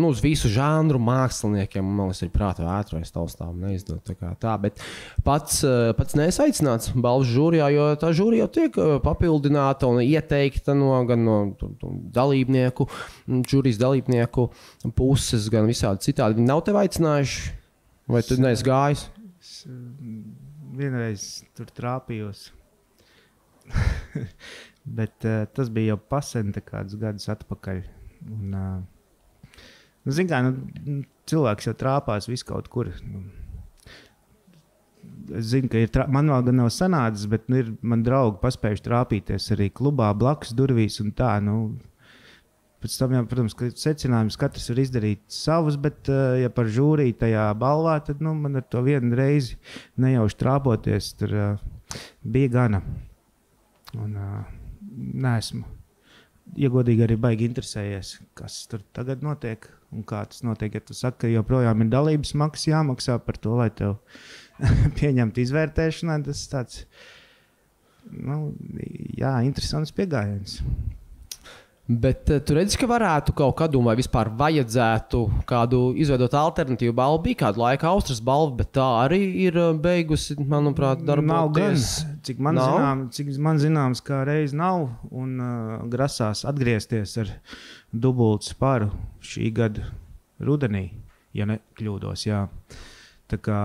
uz visu žanru māksliniekiem, un man liekas, ir prāta vētrais taustām neizdot tā, bet pats neesmu aicināts balvu žūrijā, jo tā žūrija jau tiek papildināta un ieteikta gan no dalībnieku, žūrijas dalībnieku puses, gan visādi citādi. Viņi nav tevi aicinājuši? Vai tu neesi gājis? Es vienreiz tur trāpījos. Bet tas bija jau pasen kādus gadus atpakaļ. Un, zin kā, cilvēks jau trāpās visu kaut kur. Es zinu, ka man vēl gan nav sanācis, bet man draugi paspējuši trāpīties arī klubā blakus durvīs un tā, pēc tam, jā, protams, ka secinājums katrs var izdarīt savus, bet, ja par žūriju tajā balvā, tad man ar to vienu reizi nejauši trāpoties, tur bija gana. Un neesmu, ja godīgi arī baigi interesējies, kas tur tagad notiek un kā tas notiek. Ja tu saki, ka joprojām ir dalības maksa jāmaksā par to, lai tev pieņemtu izvērtēšanai, tas tāds, jā, interesants piegājiens. Bet tu redzi, ka varētu kaut kādu, vai vispār vajadzētu kādu izveidot alternatīvu balvu. Bija kādu laiku Austras balva, bet tā arī ir beigusi, manuprāt, darboties. Nav gan. Cik man zināms, kā reiz nav un grasās atgriezties ar dubultu sparu šī gada rudenī, ja nekļūdos, jā. Tā kā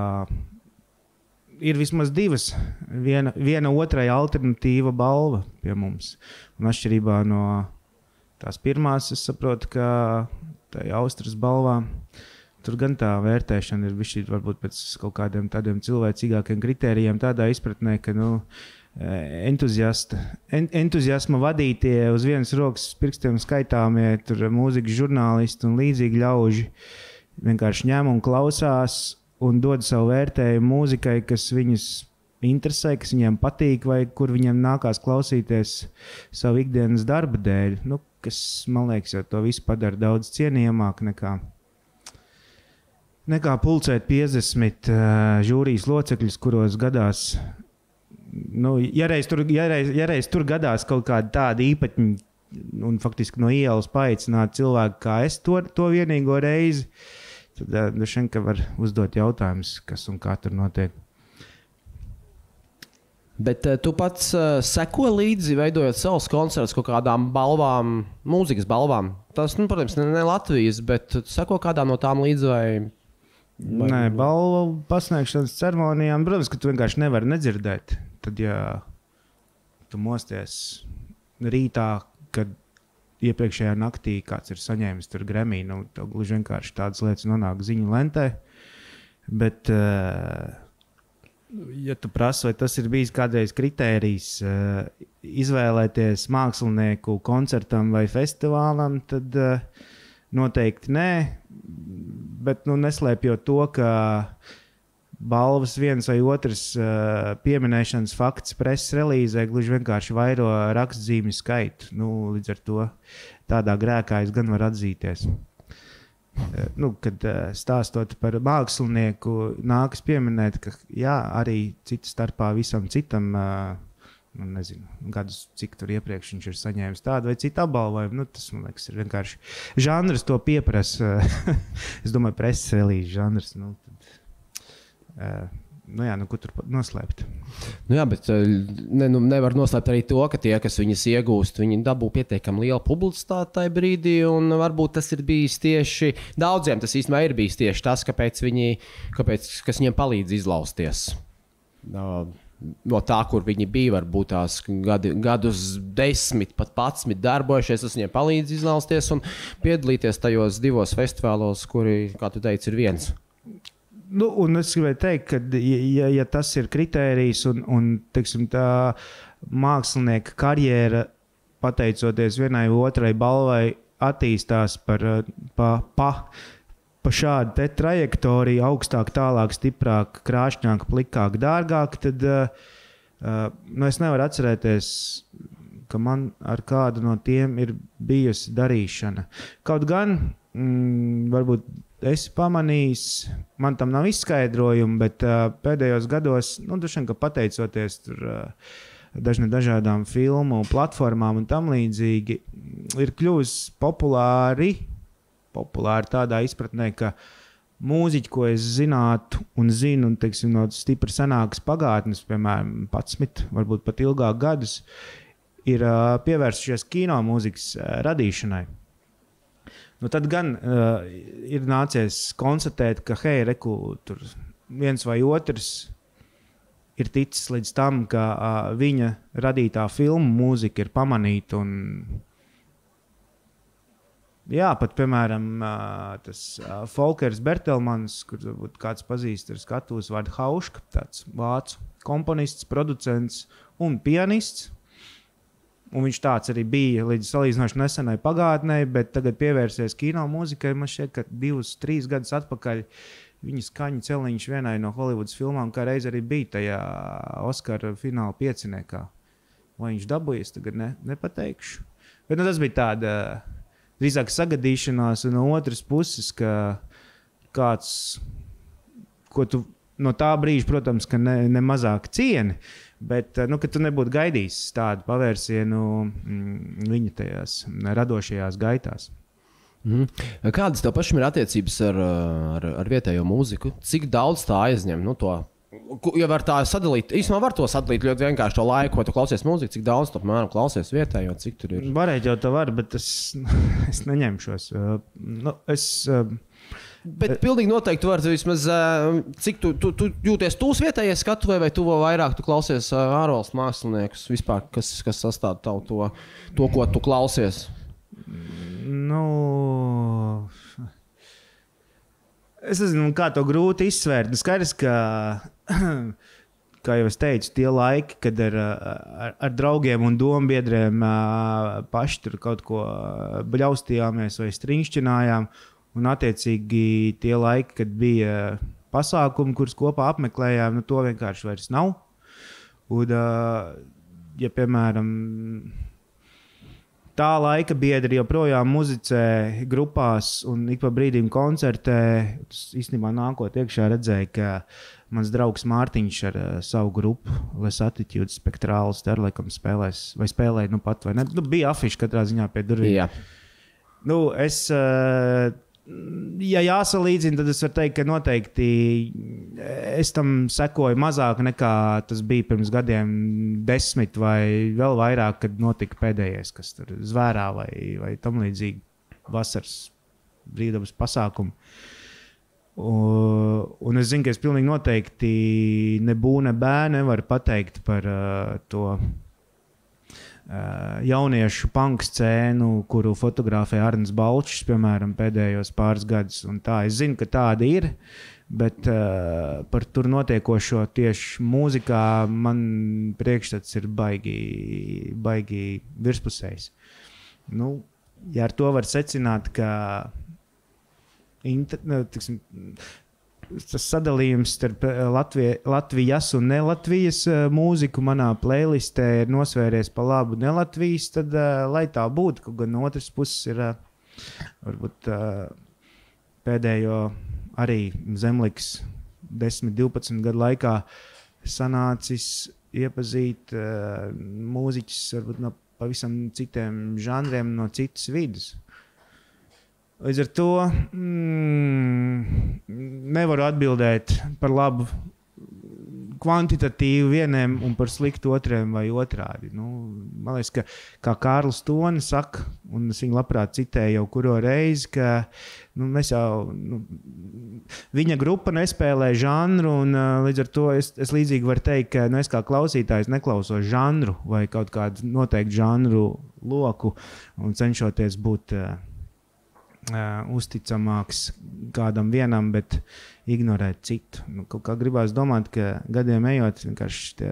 ir vismaz divas, viena otrai alternatīva balva pie mums. Un atšķirībā no tās pirmās, es saprotu, ka tajā Austras balvā tur gan tā vērtēšana ir bišķīt varbūt pēc kaut kādiem tādiem cilvēcīgākiem kritērijiem, tādā izpratnē, ka entuziasma vadītie uz vienas rokas pirkstiem skaitāmie tur mūzikas žurnālisti un līdzīgi ļauži vienkārši ņem un klausās un dod savu vērtējumu mūzikai, kas viņus interesē, kas viņiem patīk vai kur viņiem nākās klausīties savu ikdienas darba dēļ. Kas, man liekas, jau to visu padara daudz cienījamāk nekā pulcēt 50 žūrijas locekļus, kuros gadās, ja reiz tur gadās kaut kādi tādi īpatņi un faktiski no ielas paaicināt cilvēku kā es to vienīgo reizi, tad šeit, ka var uzdot jautājumus, kas un kā tur notiek. Bet tu pats seko līdzi, veidojot savus koncertus kaut kādām balvām, mūzikas balvām. Tas, protams, ne Latvijas, bet tu seko kādā no tām līdzi vai... Nē, balvu pasniegšanas ceremonijām, protams, ka tu vienkārši nevari nedzirdēt. Tad, ja tu mosties rītā, kad iepriekšējā naktī kāds ir saņēmis tur Grammy, tev gluži vienkārši tādas lietas nonāk ziņu lentē. Bet... ja tu prasi, vai tas ir bijis kādreiz kritērijs izvēlēties mākslinieku koncertam vai festivālam, tad noteikti nē. Bet neslēpjot to, ka balvas viens vai otrs pieminēšanas fakts preses relīzē gluži vienkārši vairo rakstzīmju skaitu. Līdz ar to tādā grēkā es gan varu atzīties. Kad stāstot par mākslinieku, nākas pieminēt, ka jā, arī cita starpā visam citam, nezinu, gadus, cik tur iepriekš viņš ir saņēmis tādu vai citu apbalvojumu. Tas, man liekas, ir vienkārši žanrs to pieprasa. Es domāju, preses relīzes žanrs. Ko tur noslēpt? Jā, bet nevar noslēpt arī to, ka tie, kas viņas iegūst, viņi dabū pietiekami lielu publicitāti tajā brīdī, un varbūt tas ir bijis tieši, daudziem tas īstenībā ir bijis tieši tas, kas viņiem palīdz izlausties. No tā, kur viņi bija, varbūt tās gadus 10, pat 11 darbojušies, tas viņiem palīdz izlausties un piedalīties tajos 2 festivālos, kuri, kā tu teici, ir viens. Un es gribēju teikt, ka ja tas ir kritērijs un teiksim, tā mākslinieka karjera, pateicoties vienai vai otrai balvai, attīstās pa šādu te trajektoriju, augstāk, tālāk, stiprāk, krāšņāk, plikāk, dārgāk, tad es nevaru atcerēties, ka man ar kādu no tiem ir bijusi darīšana. Kaut gan, varbūt esi pamanījis, man tam nav izskaidrojumu, bet pēdējos gados, ka pateicoties tur dažādām filmu platformām un tam līdzīgi, ir kļuvis populāri tādā izpratnē, ka mūziķi, ko es zinātu un zinu, un, teiksim, no stipri senākas pagātnes, piemēram, 11, varbūt pat ilgāk gadus, ir pievērsušies kino mūzikas radīšanai. Tad gan ir nācies konstatēt, ka, hei, reku, tur viens vai otrs ir ticis līdz tam, ka viņa radītā filmu mūzika ir pamanīta un jā, pat, piemēram, tas Folkers Bertelmans, kur kāds pazīst ar skatuves vārdu Hauška, tāds vācu komponists, producents un pianists. Un viņš tāds arī bija līdz salīdzinoši nesenai pagātnē, bet tagad pievērsies kino mūzikai. Man šķiet, ka 2-3 gadus atpakaļ viņa skaņu celiņš vienai no Holivudas filmām, kā reiz arī bija tajā Oskara fināla pieciniekā. Vai viņš dabūjies, tagad nepateikšu. Bet tas bija tāda drīzāk sagadīšanās, un no otras puses, ka kāds, ko tu no tā brīža, protams, ka ne mazāk cieni, bet, ka tu nebūtu gaidījis tādu pavērsienu viņa tajās radošajās gaitās. Kādas tev pašam ir attiecības ar vietējo mūziku? Cik daudz tā aizņem? Ja var tā sadalīt, īstenībā var to sadalīt ļoti vienkārši to laiku, ko tu klausies mūziku, cik daudz tu apmēram klausies vietējo, cik tur ir? Varētu jau tā var, bet es neņemšos. Bet pilnīgi noteikti var vismaz, cik tu jūties tūs vietējais skatuvē, vai tu vairāk tu klausies ārvalstu māksliniekus vispār, kas sastāv tavu to, ko tu klausies? Es nezinu, kā to grūti izsvērt. Skaidrs, ka, kā jau es teicu, tie laiki, kad ar draugiem un dombiedriem paši tur kaut ko bļaustījāmies vai striņšķinājām, un attiecīgi tie laiki, kad bija pasākumi, kurus kopā apmeklējām, to vienkārši vairs nav. Un, ja, piemēram, tā laika biedri joprojām muzicē grupās un ik pa brīdim koncertē, tas īstenībā nākot iekšā redzēja, ka mans draugs Mārtiņš ar savu grupu Les Attitudes Spektrāls laikam spēlēs, vai spēlēja pat, vai ne? Bija afiši katrā ziņā pie durvīm. Jā. Ja jāsalīdzina, tad es varu teikt, ka noteikti es tam sekoju mazāk nekā tas bija pirms gadiem 10 vai vēl vairāk, kad notika pēdējais, kas tur Zvērā vai tam līdzīgi vasaras brīvdabas pasākumi. Un es zinu, ka es pilnīgi noteikti nebūne bēne nevaru pateikt par to jauniešu punk scēnu, kuru fotografē Arnis Balčs, piemēram, pēdējos pāris gadus. Un tā, es zinu, ka tāda ir, bet par tur notiekošo tieši mūzikā man priekšstats ir baigi virspusējs. Ja ar to var secināt, ka tas sadalījums starp Latvijas un ne-Latvijas mūziku manā playlistē ir nosvēries pa labu ne-Latvijas, tad lai tā būtu, kaut gan no otras puses ir varbūt pēdējo arī Zemliks 10-12 gadu laikā sanācis iepazīt mūziķus varbūt no pavisam citiem žanriem, no citas vidas. Līdz ar to nevaru atbildēt par labu kvantitatīvi vieniem un par sliktu otriem vai otrādi. Man liekas, ka kā Kārlis Toni saka, un es viņu labprāt citēju jau kuro reizi, ka mēs jau, viņa grupa nespēlē žanru, un līdz ar to es līdzīgi varu teikt, ka es kā klausītājs neklausos žanru vai kaut kādu noteiktu žanru loku un cenšoties būt uzticamāks kādam vienam, bet ignorēt citu. Kaut kā gribās domāt, ka gadiem ejot vienkārši tie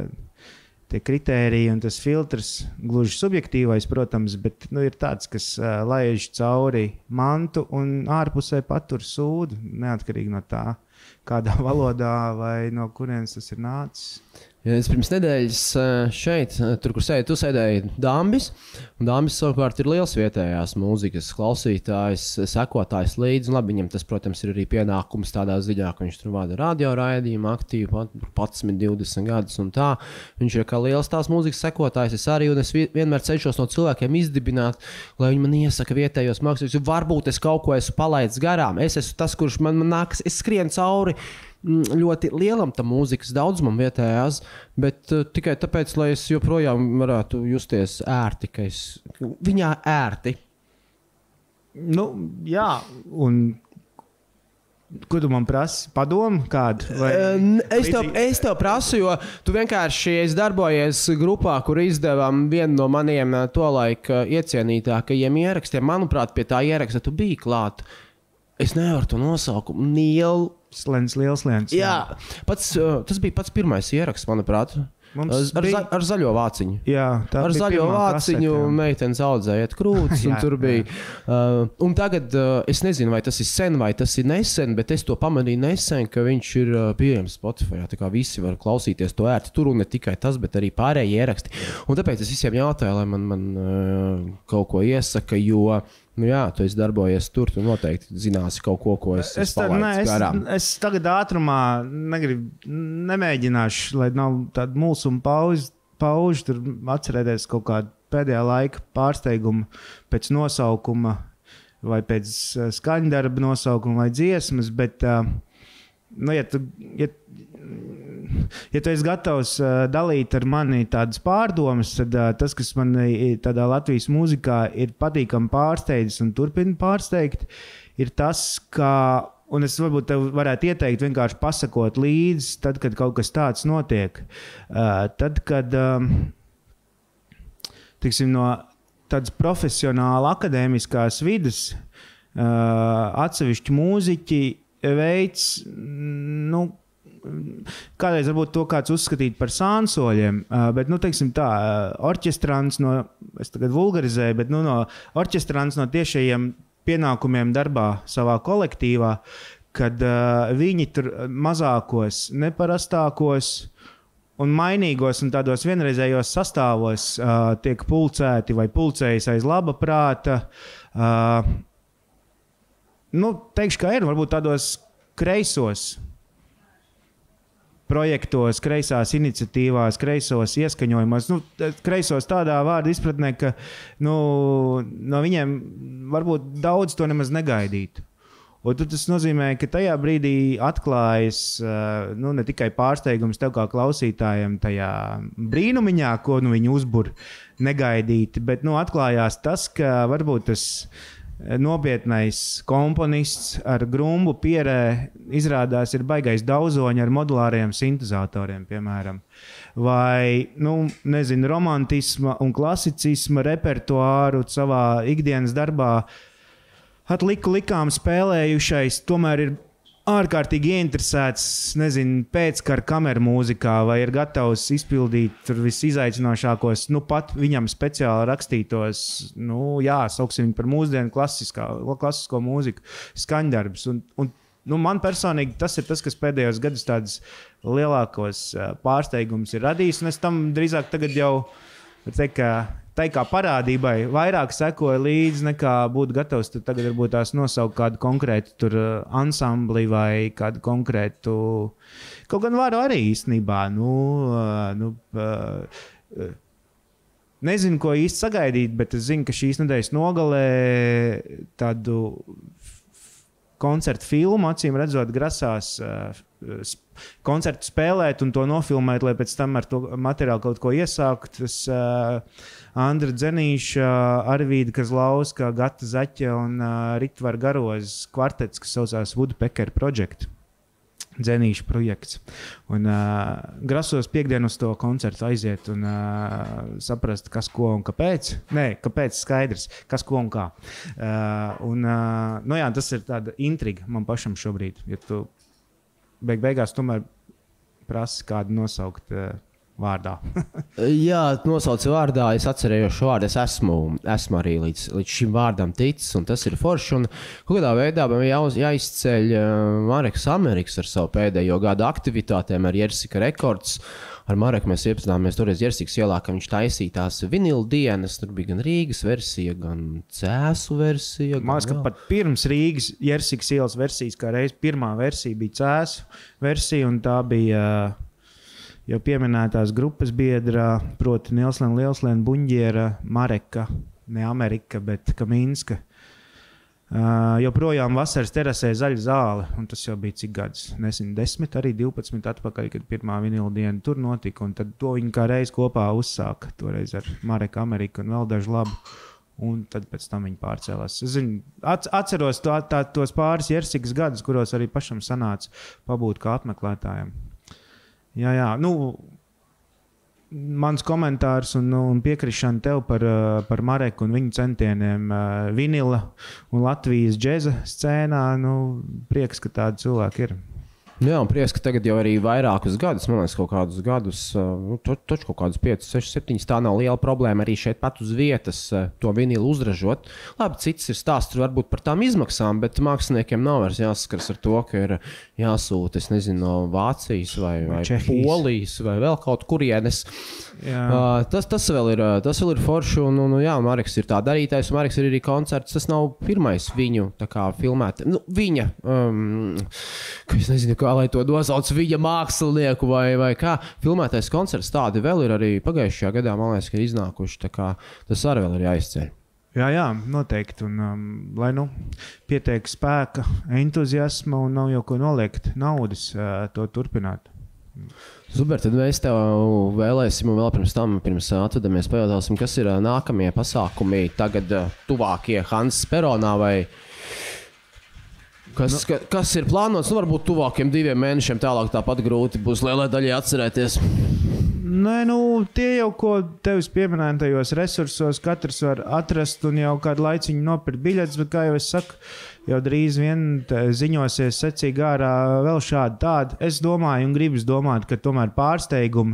tie kritēriji un tas filtrs, gluži subjektīvais, protams, bet ir tāds, kas laiž cauri mantu un ārpusē patur sūdu, neatkarīgi no tā, kādā valodā vai no kurienes tas ir nācis. Ja es pirms nedēļas šeit, tur, kur tu sēdēji Dambis, un Dambis savukārt ir liels vietējās mūzikas klausītājs, sekotājs līdzi. Labi, viņam tas, protams, ir arī pienākums tādā ziņā, ka viņš tur vada radio raidījumu aktīvi 11, 20 gadus un tā. Viņš ir kā liels tās mūzikas sekotājs, es arī, un es vienmēr cenšos no cilvēkiem izdibināt, lai viņi man iesaka vietējos māksliniekus, jo varbūt es kaut ko esmu palaidis garām. Es esmu tas, kurš man nākas, es skrienu cauri ļoti lielam tam mūzikas daudzumam vietējās, bet tikai tāpēc, lai es joprojām varētu justies ērti, ka es viņā ērti. Nu, jā, un ko tu man prasi? Padomu kādu? Es tev prasu, jo tu vienkārši darbojies grupā, kur izdevām vienu no maniem tolaik iecienītākajiem ierakstiem. Manuprāt, pie tā ieraksta tu biji klāt. Es nevaru to nosaukumu. Slens, liels slens. Jā, tas bija pats pirmais ieraksts, manuprāt. Ar zaļo vāciņu. Jā, tā ar bija zaļo vāciņu kasete, meitenes audzējiet krūtis, un tur bija. Un tagad es nezinu, vai tas ir sen vai tas ir nesen, bet es to pamanīju nesen, ka viņš ir pieejams Spotify. Tā kā visi var klausīties to ērti tur, un ne tikai tas, bet arī pārējie ieraksti. Un tāpēc es visiem jautāju, lai man kaut ko iesaka, jo nu jā, tu esi darbojies tur, tu noteikti zināsi kaut ko, ko es palaidis garām. Es tagad ātrumā nemēģināšu, lai nav tāda mulsuma paužu, tur atcerēties kaut kādu pēdējā laika pārsteigumu pēc nosaukuma vai pēc skaņdarba nosaukuma vai dziesmas, bet, ja tu esi gatavs dalīt ar mani tādas pārdomas, tad tas, kas man tādā Latvijas mūzikā ir patīkami pārsteidzis un turpina pārsteigt, ir tas, ka, un es varbūt tev varētu ieteikt vienkārši pasakot līdzi, tad, kad kaut kas tāds notiek. Tad, kad, tiksim, no tādas profesionāla akadēmiskās vidas atsevišķi mūziķi veids, nu, kādreiz varbūt to kāds uzskatīt par sānsoļiem, bet, nu, teiksim tā, orķestrants es tagad vulgarizēju, bet, nu, no orķestrants no tiešajiem pienākumiem darbā savā kolektīvā, kad viņi tur mazākos, neparastākos un mainīgos un tādos vienreizējos sastāvos tiek pulcēti vai pulcējas aiz laba prāta. Nu, teikšu, ka ir varbūt tādos kreisos projektos, kreisās iniciatīvās, kreisos ieskaņojumos. Nu, kreisos tādā vārda izpratnē, ka nu, no viņiem varbūt daudz to nemaz negaidītu. Un tas nozīmē, ka tajā brīdī atklājas nu, ne tikai pārsteigums tev kā klausītājiem tajā brīnumiņā, ko nu, viņi uzbur negaidīti, bet nu, atklājās tas, ka varbūt tas nopietnais komponists ar grumbu pierē izrādās ir baigais daudzoņi ar modulāriem sintezatoriem, piemēram. Vai, nu, nezinu, romantisma un klasicisma repertuāru savā ikdienas darbā likām spēlējušais, tomēr ir ārkārtīgi ieinteresēts, nezinu, pēckara kameru mūzikā vai ir gatavs izpildīt tur visizaicinošākos, nu pat viņam speciāli rakstītos, nu jā, sauksim viņu par mūsdienu klasisko mūziku skaņdarbus. Un nu, man personīgi tas ir tas, kas pēdējos gadus tādas lielākos pārsteigumus ir radījis, un es tam drīzāk tagad jau, var teikt, ka tai kā parādībai vairāk sekoja līdzi, nekā būtu gatavs tagad varbūt tās nosaukt kādu konkrētu tur ansambli vai kādu konkrētu, kaut gan varu arī īstenībā, nezinu, ko īsti sagaidīt, bet es zinu, ka šīs nedēļas nogalē tādu koncertu filmu, acīm redzot, grasās koncertu spēlēt un to nofilmēt, lai pēc tam ar to materiālu kaut ko iesākt. Tas Andra Dzenīša, Arvīda Kazlauska, Gata Zaķa un Ritvar Garozes kvartets, kas saucās Woodpecker Project. Dzenīša projekts. Un grasos piekdien uz to koncertu aiziet un saprast, kas ko un kāpēc. Nē, kāpēc skaidrs, kas ko un kā. Nu jā, tas ir tāda intriga man pašam šobrīd. Ja tu beigās tomēr prasi kādu nosaukt vārdā. Jā, nosauci vārdā, es atcerējos šo vārdu. Es esmu arī līdz šim vārdam ticis, un tas ir forši. Un kādā veidā man jāizceļ Mareks Amerikas ar savu pēdējo gadu aktivitātēm ar Jersika Records. Ar Mareku mēs iepazināmies toreiz Jersikas ielā, ka viņš taisīja tās vinilu dienas. Tur bija gan Rīgas versija, gan Cēsu versija. Māc, ka pat pirms Rīgas Jersikas ielas versijas, kā reiz pirmā versija bija Cēsu versija, un tā bija jau pieminētās grupas biedra, proti Nielslēna Lielslēna Buņģiera, Mareka, ne Amerika, bet Kaminska. Joprojām vasaras terasē zaļa zāle, un tas jau bija cik gadus, nezinu, 10, arī 12 atpakaļ, kad pirmā vinila diena tur notika, un tad to viņi kā reiz kopā uzsāka, toreiz ar Mareku Ameriku un vēl dažu labu, un tad pēc tam viņi pārcēlās. Es zinu, atceros tos pāris Jersikas gadus, kuros arī pašam sanāca pabūt kā apmeklētājiem. Jā, mans komentārs un piekrišana tev par Mareku un viņu centieniem vinila un Latvijas džeza scēnā, prieks, ka tādi cilvēki ir. Jā, un prieks, ka tagad jau arī vairākus gadus, man liekas, kaut kādus gadus, taču kaut kādus 5, 6, 7, tā nav liela problēma arī šeit pat uz vietas to vinilu uzražot. Labi, cits ir stāsts varbūt par tām izmaksām, bet māksliniekiem nav vairs jāsaskars ar to, ka ir jāsūta, es nezinu, no Vācijas vai Polijas vai vēl kaut kurienes. Tas vēl ir forši, un jā, Mareks ir tā darītājs, un Mareks ir arī koncerts, tas nav pirmais viņu tā kā filmēt, viņa, ka es nezinu, kā lai to nosauc, viņa mākslinieku vai kā. Filmētais koncerts tādi vēl ir arī pagājušajā gadā, man liekas, ka ir iznākuši, tā kā tas arī vēl ir jāizceļ. Jā, noteikti, un lai pietiek spēka, entuziasma un nav jau ko noliekt naudas to turpināt. Super, tad mēs tev vēlēsim un vēl pirms atvedamies pajautāsim, kas ir nākamie pasākumi tagad tuvākie Hanzas peronā vai kas ir plānots? Varbūt tuvākiem 2 mēnešiem tālāk tāpat grūti būs lielai daļai atcerēties. Nē, tie jau, ko tevis pieminēja tajos resursos, katrs var atrast un jau kādu laiciņu nopirkt biļetes, bet, kā jau es saku, jau drīz vien ziņosies secīgi ārā vēl šādi tādi. Es domāju un gribas domāt, ka tomēr pārsteigumi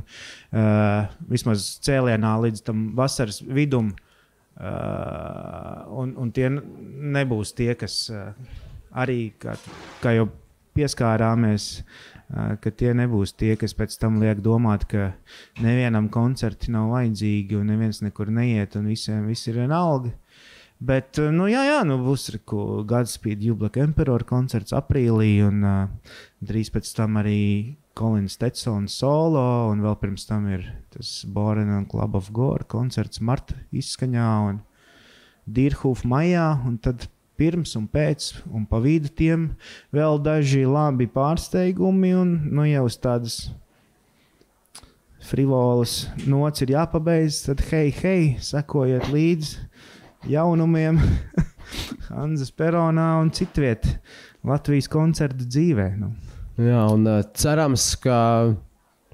vismaz cēlienā līdz tam vasaras vidum un tie nebūs tie, kas arī, kā jau pieskārāmies, ka tie nebūs tie, kas pēc tam liek domāt, ka nevienam koncerti nav vajadzīgi un neviens nekur neiet un visiem viss ir vienalga. Bet, būs Godspeed You Black Emperor koncerts aprīlī un drīz pēc tam arī Colin Stetsons solo un vēl pirms tam ir tas Boren and Club of Gore koncerts marta izskaņā un Dierhof maijā un tad pirms un pēc un pa vidu tiem vēl daži labi pārsteigumi un jau uz tādas frivolas nots ir jāpabeidz, tad hei, sekojiet līdz jaunumiem Hanzas peronā un citviet Latvijas koncertu dzīvē. Jā, un cerams, ka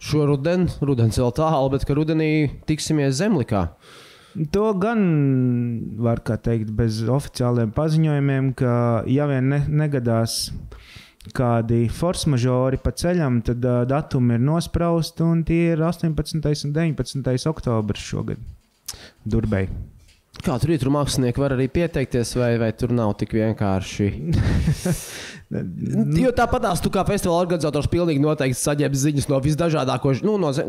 rudens vēl tālu, bet ka rudenī tiksimies Zemlikā. To gan var, kā teikt, bez oficiāliem paziņojumiem, ka ja vien negadās kādi force majeure pa ceļam, tad datumi ir nosprausti un tie ir 18. un 19. oktobrs šogad Durbei. Kā tur mākslinieki var arī pieteikties, vai tur nav tik vienkārši? Jo tāpatās tu kā festivāla organizators pilnīgi noteikti saņem ziņas no visdažādāko,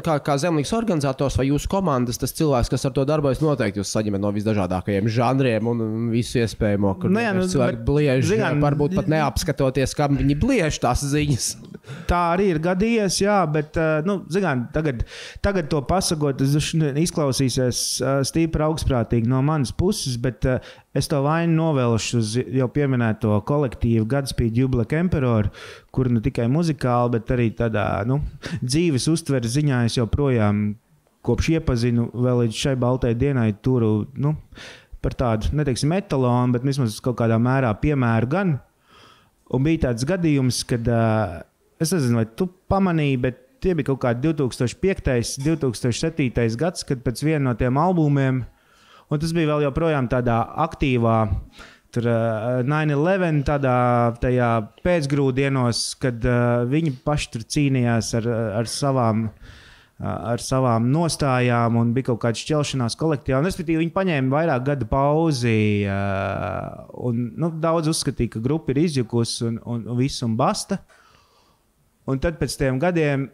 kā zemlīgs organizators vai jūsu komandas, tas cilvēks, kas ar to darbojas, noteikti jūs saņemat no visdažādākajiem žanriem un visu iespējamo, kur cilvēki bliež, varbūt pat neapskatoties, kam viņi bliež tās ziņas. Tā arī ir gadījies, jā, bet, tagad to pasakot, tas izklausīsies stīpri augstprātīgi no manas puses, bet es to vainu novēlušu uz jau pieminēto kolektīvu Godspeed You Black Emperor, kur ne tikai muzikāli, bet arī tādā, dzīves uztveres ziņā es joprojām kopš iepazinu vēl līdz šai baltai dienai turu, par tādu, neteiksim etalonu, bet vismaz kaut kādā mērā piemēru gan. Un bija tāds gadījums, kad, es nezinu, vai tu pamanīji, bet tie bija kaut kādi 2005. 2007. gads, kad pēc viena no tiem albumiem, un tas bija vēl joprojām tādā aktīvā, tur 9/11 tajā pēcgrūdienos, kad viņi paši tur cīnījās ar savām ar savām nostājām un bija kaut kāda šķelšanās kolektīvā. Respektīvi, viņi paņēma vairāk gadu pauzi un daudz uzskatīja, ka grupa ir izjukusi un viss un basta. Un tad pēc tiem gadiem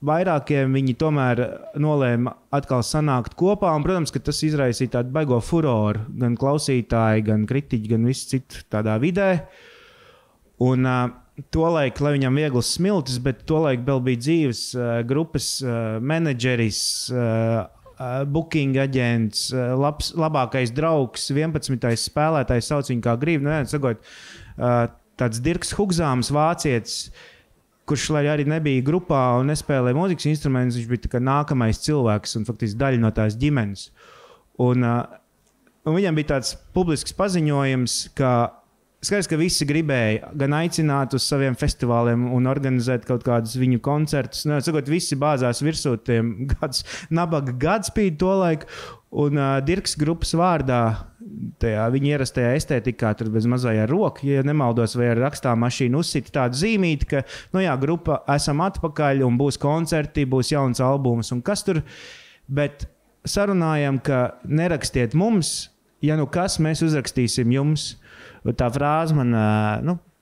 vairākiem viņi tomēr nolēma atkal sanākt kopā. Un, protams, ka tas izraisīja tādu baigo furoru gan klausītāji, gan kritiķi, gan viss citu tādā vidē. Un tolaik, lai viņam vieglas smiltis, bet tolaik vēl bija dzīves grupas menedžeris, booking aģents, labākais draugs, 11. spēlētājs, sauc viņu kā grib. Tāds Dirks Hugzāms, vācietis, kurš, lai arī nebija grupā un nespēlēja mūzikas instrumentus, viņš bija tā kā nākamais cilvēks un faktiski daļa no tās ģimenes. Un viņam bija tāds publisks paziņojums, ka skaidrs, ka visi gribēja gan aicināt uz saviem festivāliem un organizēt kaut kādus viņu koncertus. Visi bāzās virsū tiem nabaga Godspeed tolaik. Un Dirks grupas vārdā, viņa ierastajā estētikā, tur bez mazajā roka, ja nemaldos, vai ar rakstāmašīnu uzsita tādu zīmīti, ka, grupa esam atpakaļ un būs koncerti, būs jauns albums un kas tur. Bet sarunājam, ka nerakstiet mums, ja nu kas, mēs uzrakstīsim jums. Tā frāze man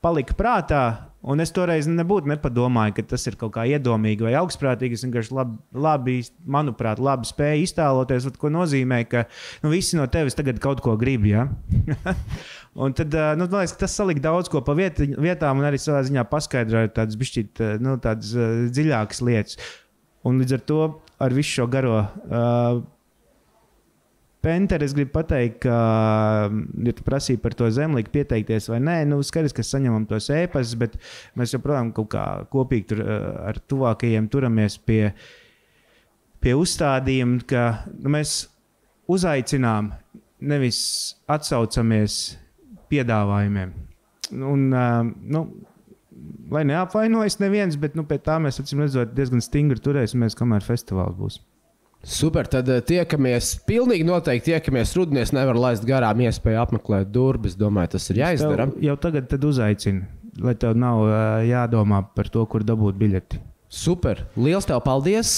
palika prātā, un es toreiz nepadomāju, ka tas ir kaut kā iedomīgi vai augstprātīgi. Es vienkārši manuprāt, labi spēju iztēloties, ko nozīmē, ka visi no tevis tagad kaut ko grib, ja? Un tad, man liekas, ka tas salika daudz ko pa vietām un arī savā ziņā paskaidroja tādas bišķīt, tādas dziļākas lietas. Un līdz ar to, ar visu šo garo Penter, es gribu pateikt, ka, ja tu prasīji par to zemlīku pieteikties vai nē, skaidrs, ka saņemam tos ēpastus, bet mēs joprojām kaut kā kopīgi tur ar tuvākajiem turamies pie uzstādījuma, ka mēs uzaicinām, nevis atsaucamies piedāvājumiem. Un, lai neapvainojas neviens, bet pie tā mēs, acīm redzot, diezgan stingri turēsimies, kamēr festivāls būs. Super, tad tiekamies, pilnīgi noteikti tiekamies rudenī. Es nevaru laist garām iespēju apmeklēt Durbu. Es domāju, tas ir jāizdara. Jau tagad tad uzaicini, lai tev nav jādomā par to, kur dabūt biļeti. Super, liels tev paldies.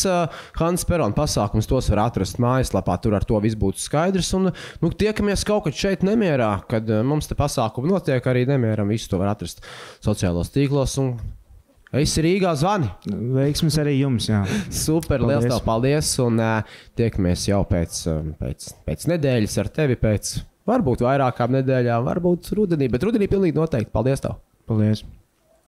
Hans Perona pasākums, tos var atrast mājaslapā, tur ar to viss būtu skaidrs. Un tiekamies kaut kad šeit Nemierā, kad mums te pasākumi notiek arī Nemieram. Visu to var atrast sociālos tīklos un es Rīgā zvani. Veiksmes arī jums, jā. Super, paldies. Liels tev paldies. Un tiekamies jau pēc nedēļas ar tevi, pēc varbūt vairākām nedēļām, varbūt rudenī, bet rudenī pilnīgi noteikti. Paldies tev. Paldies.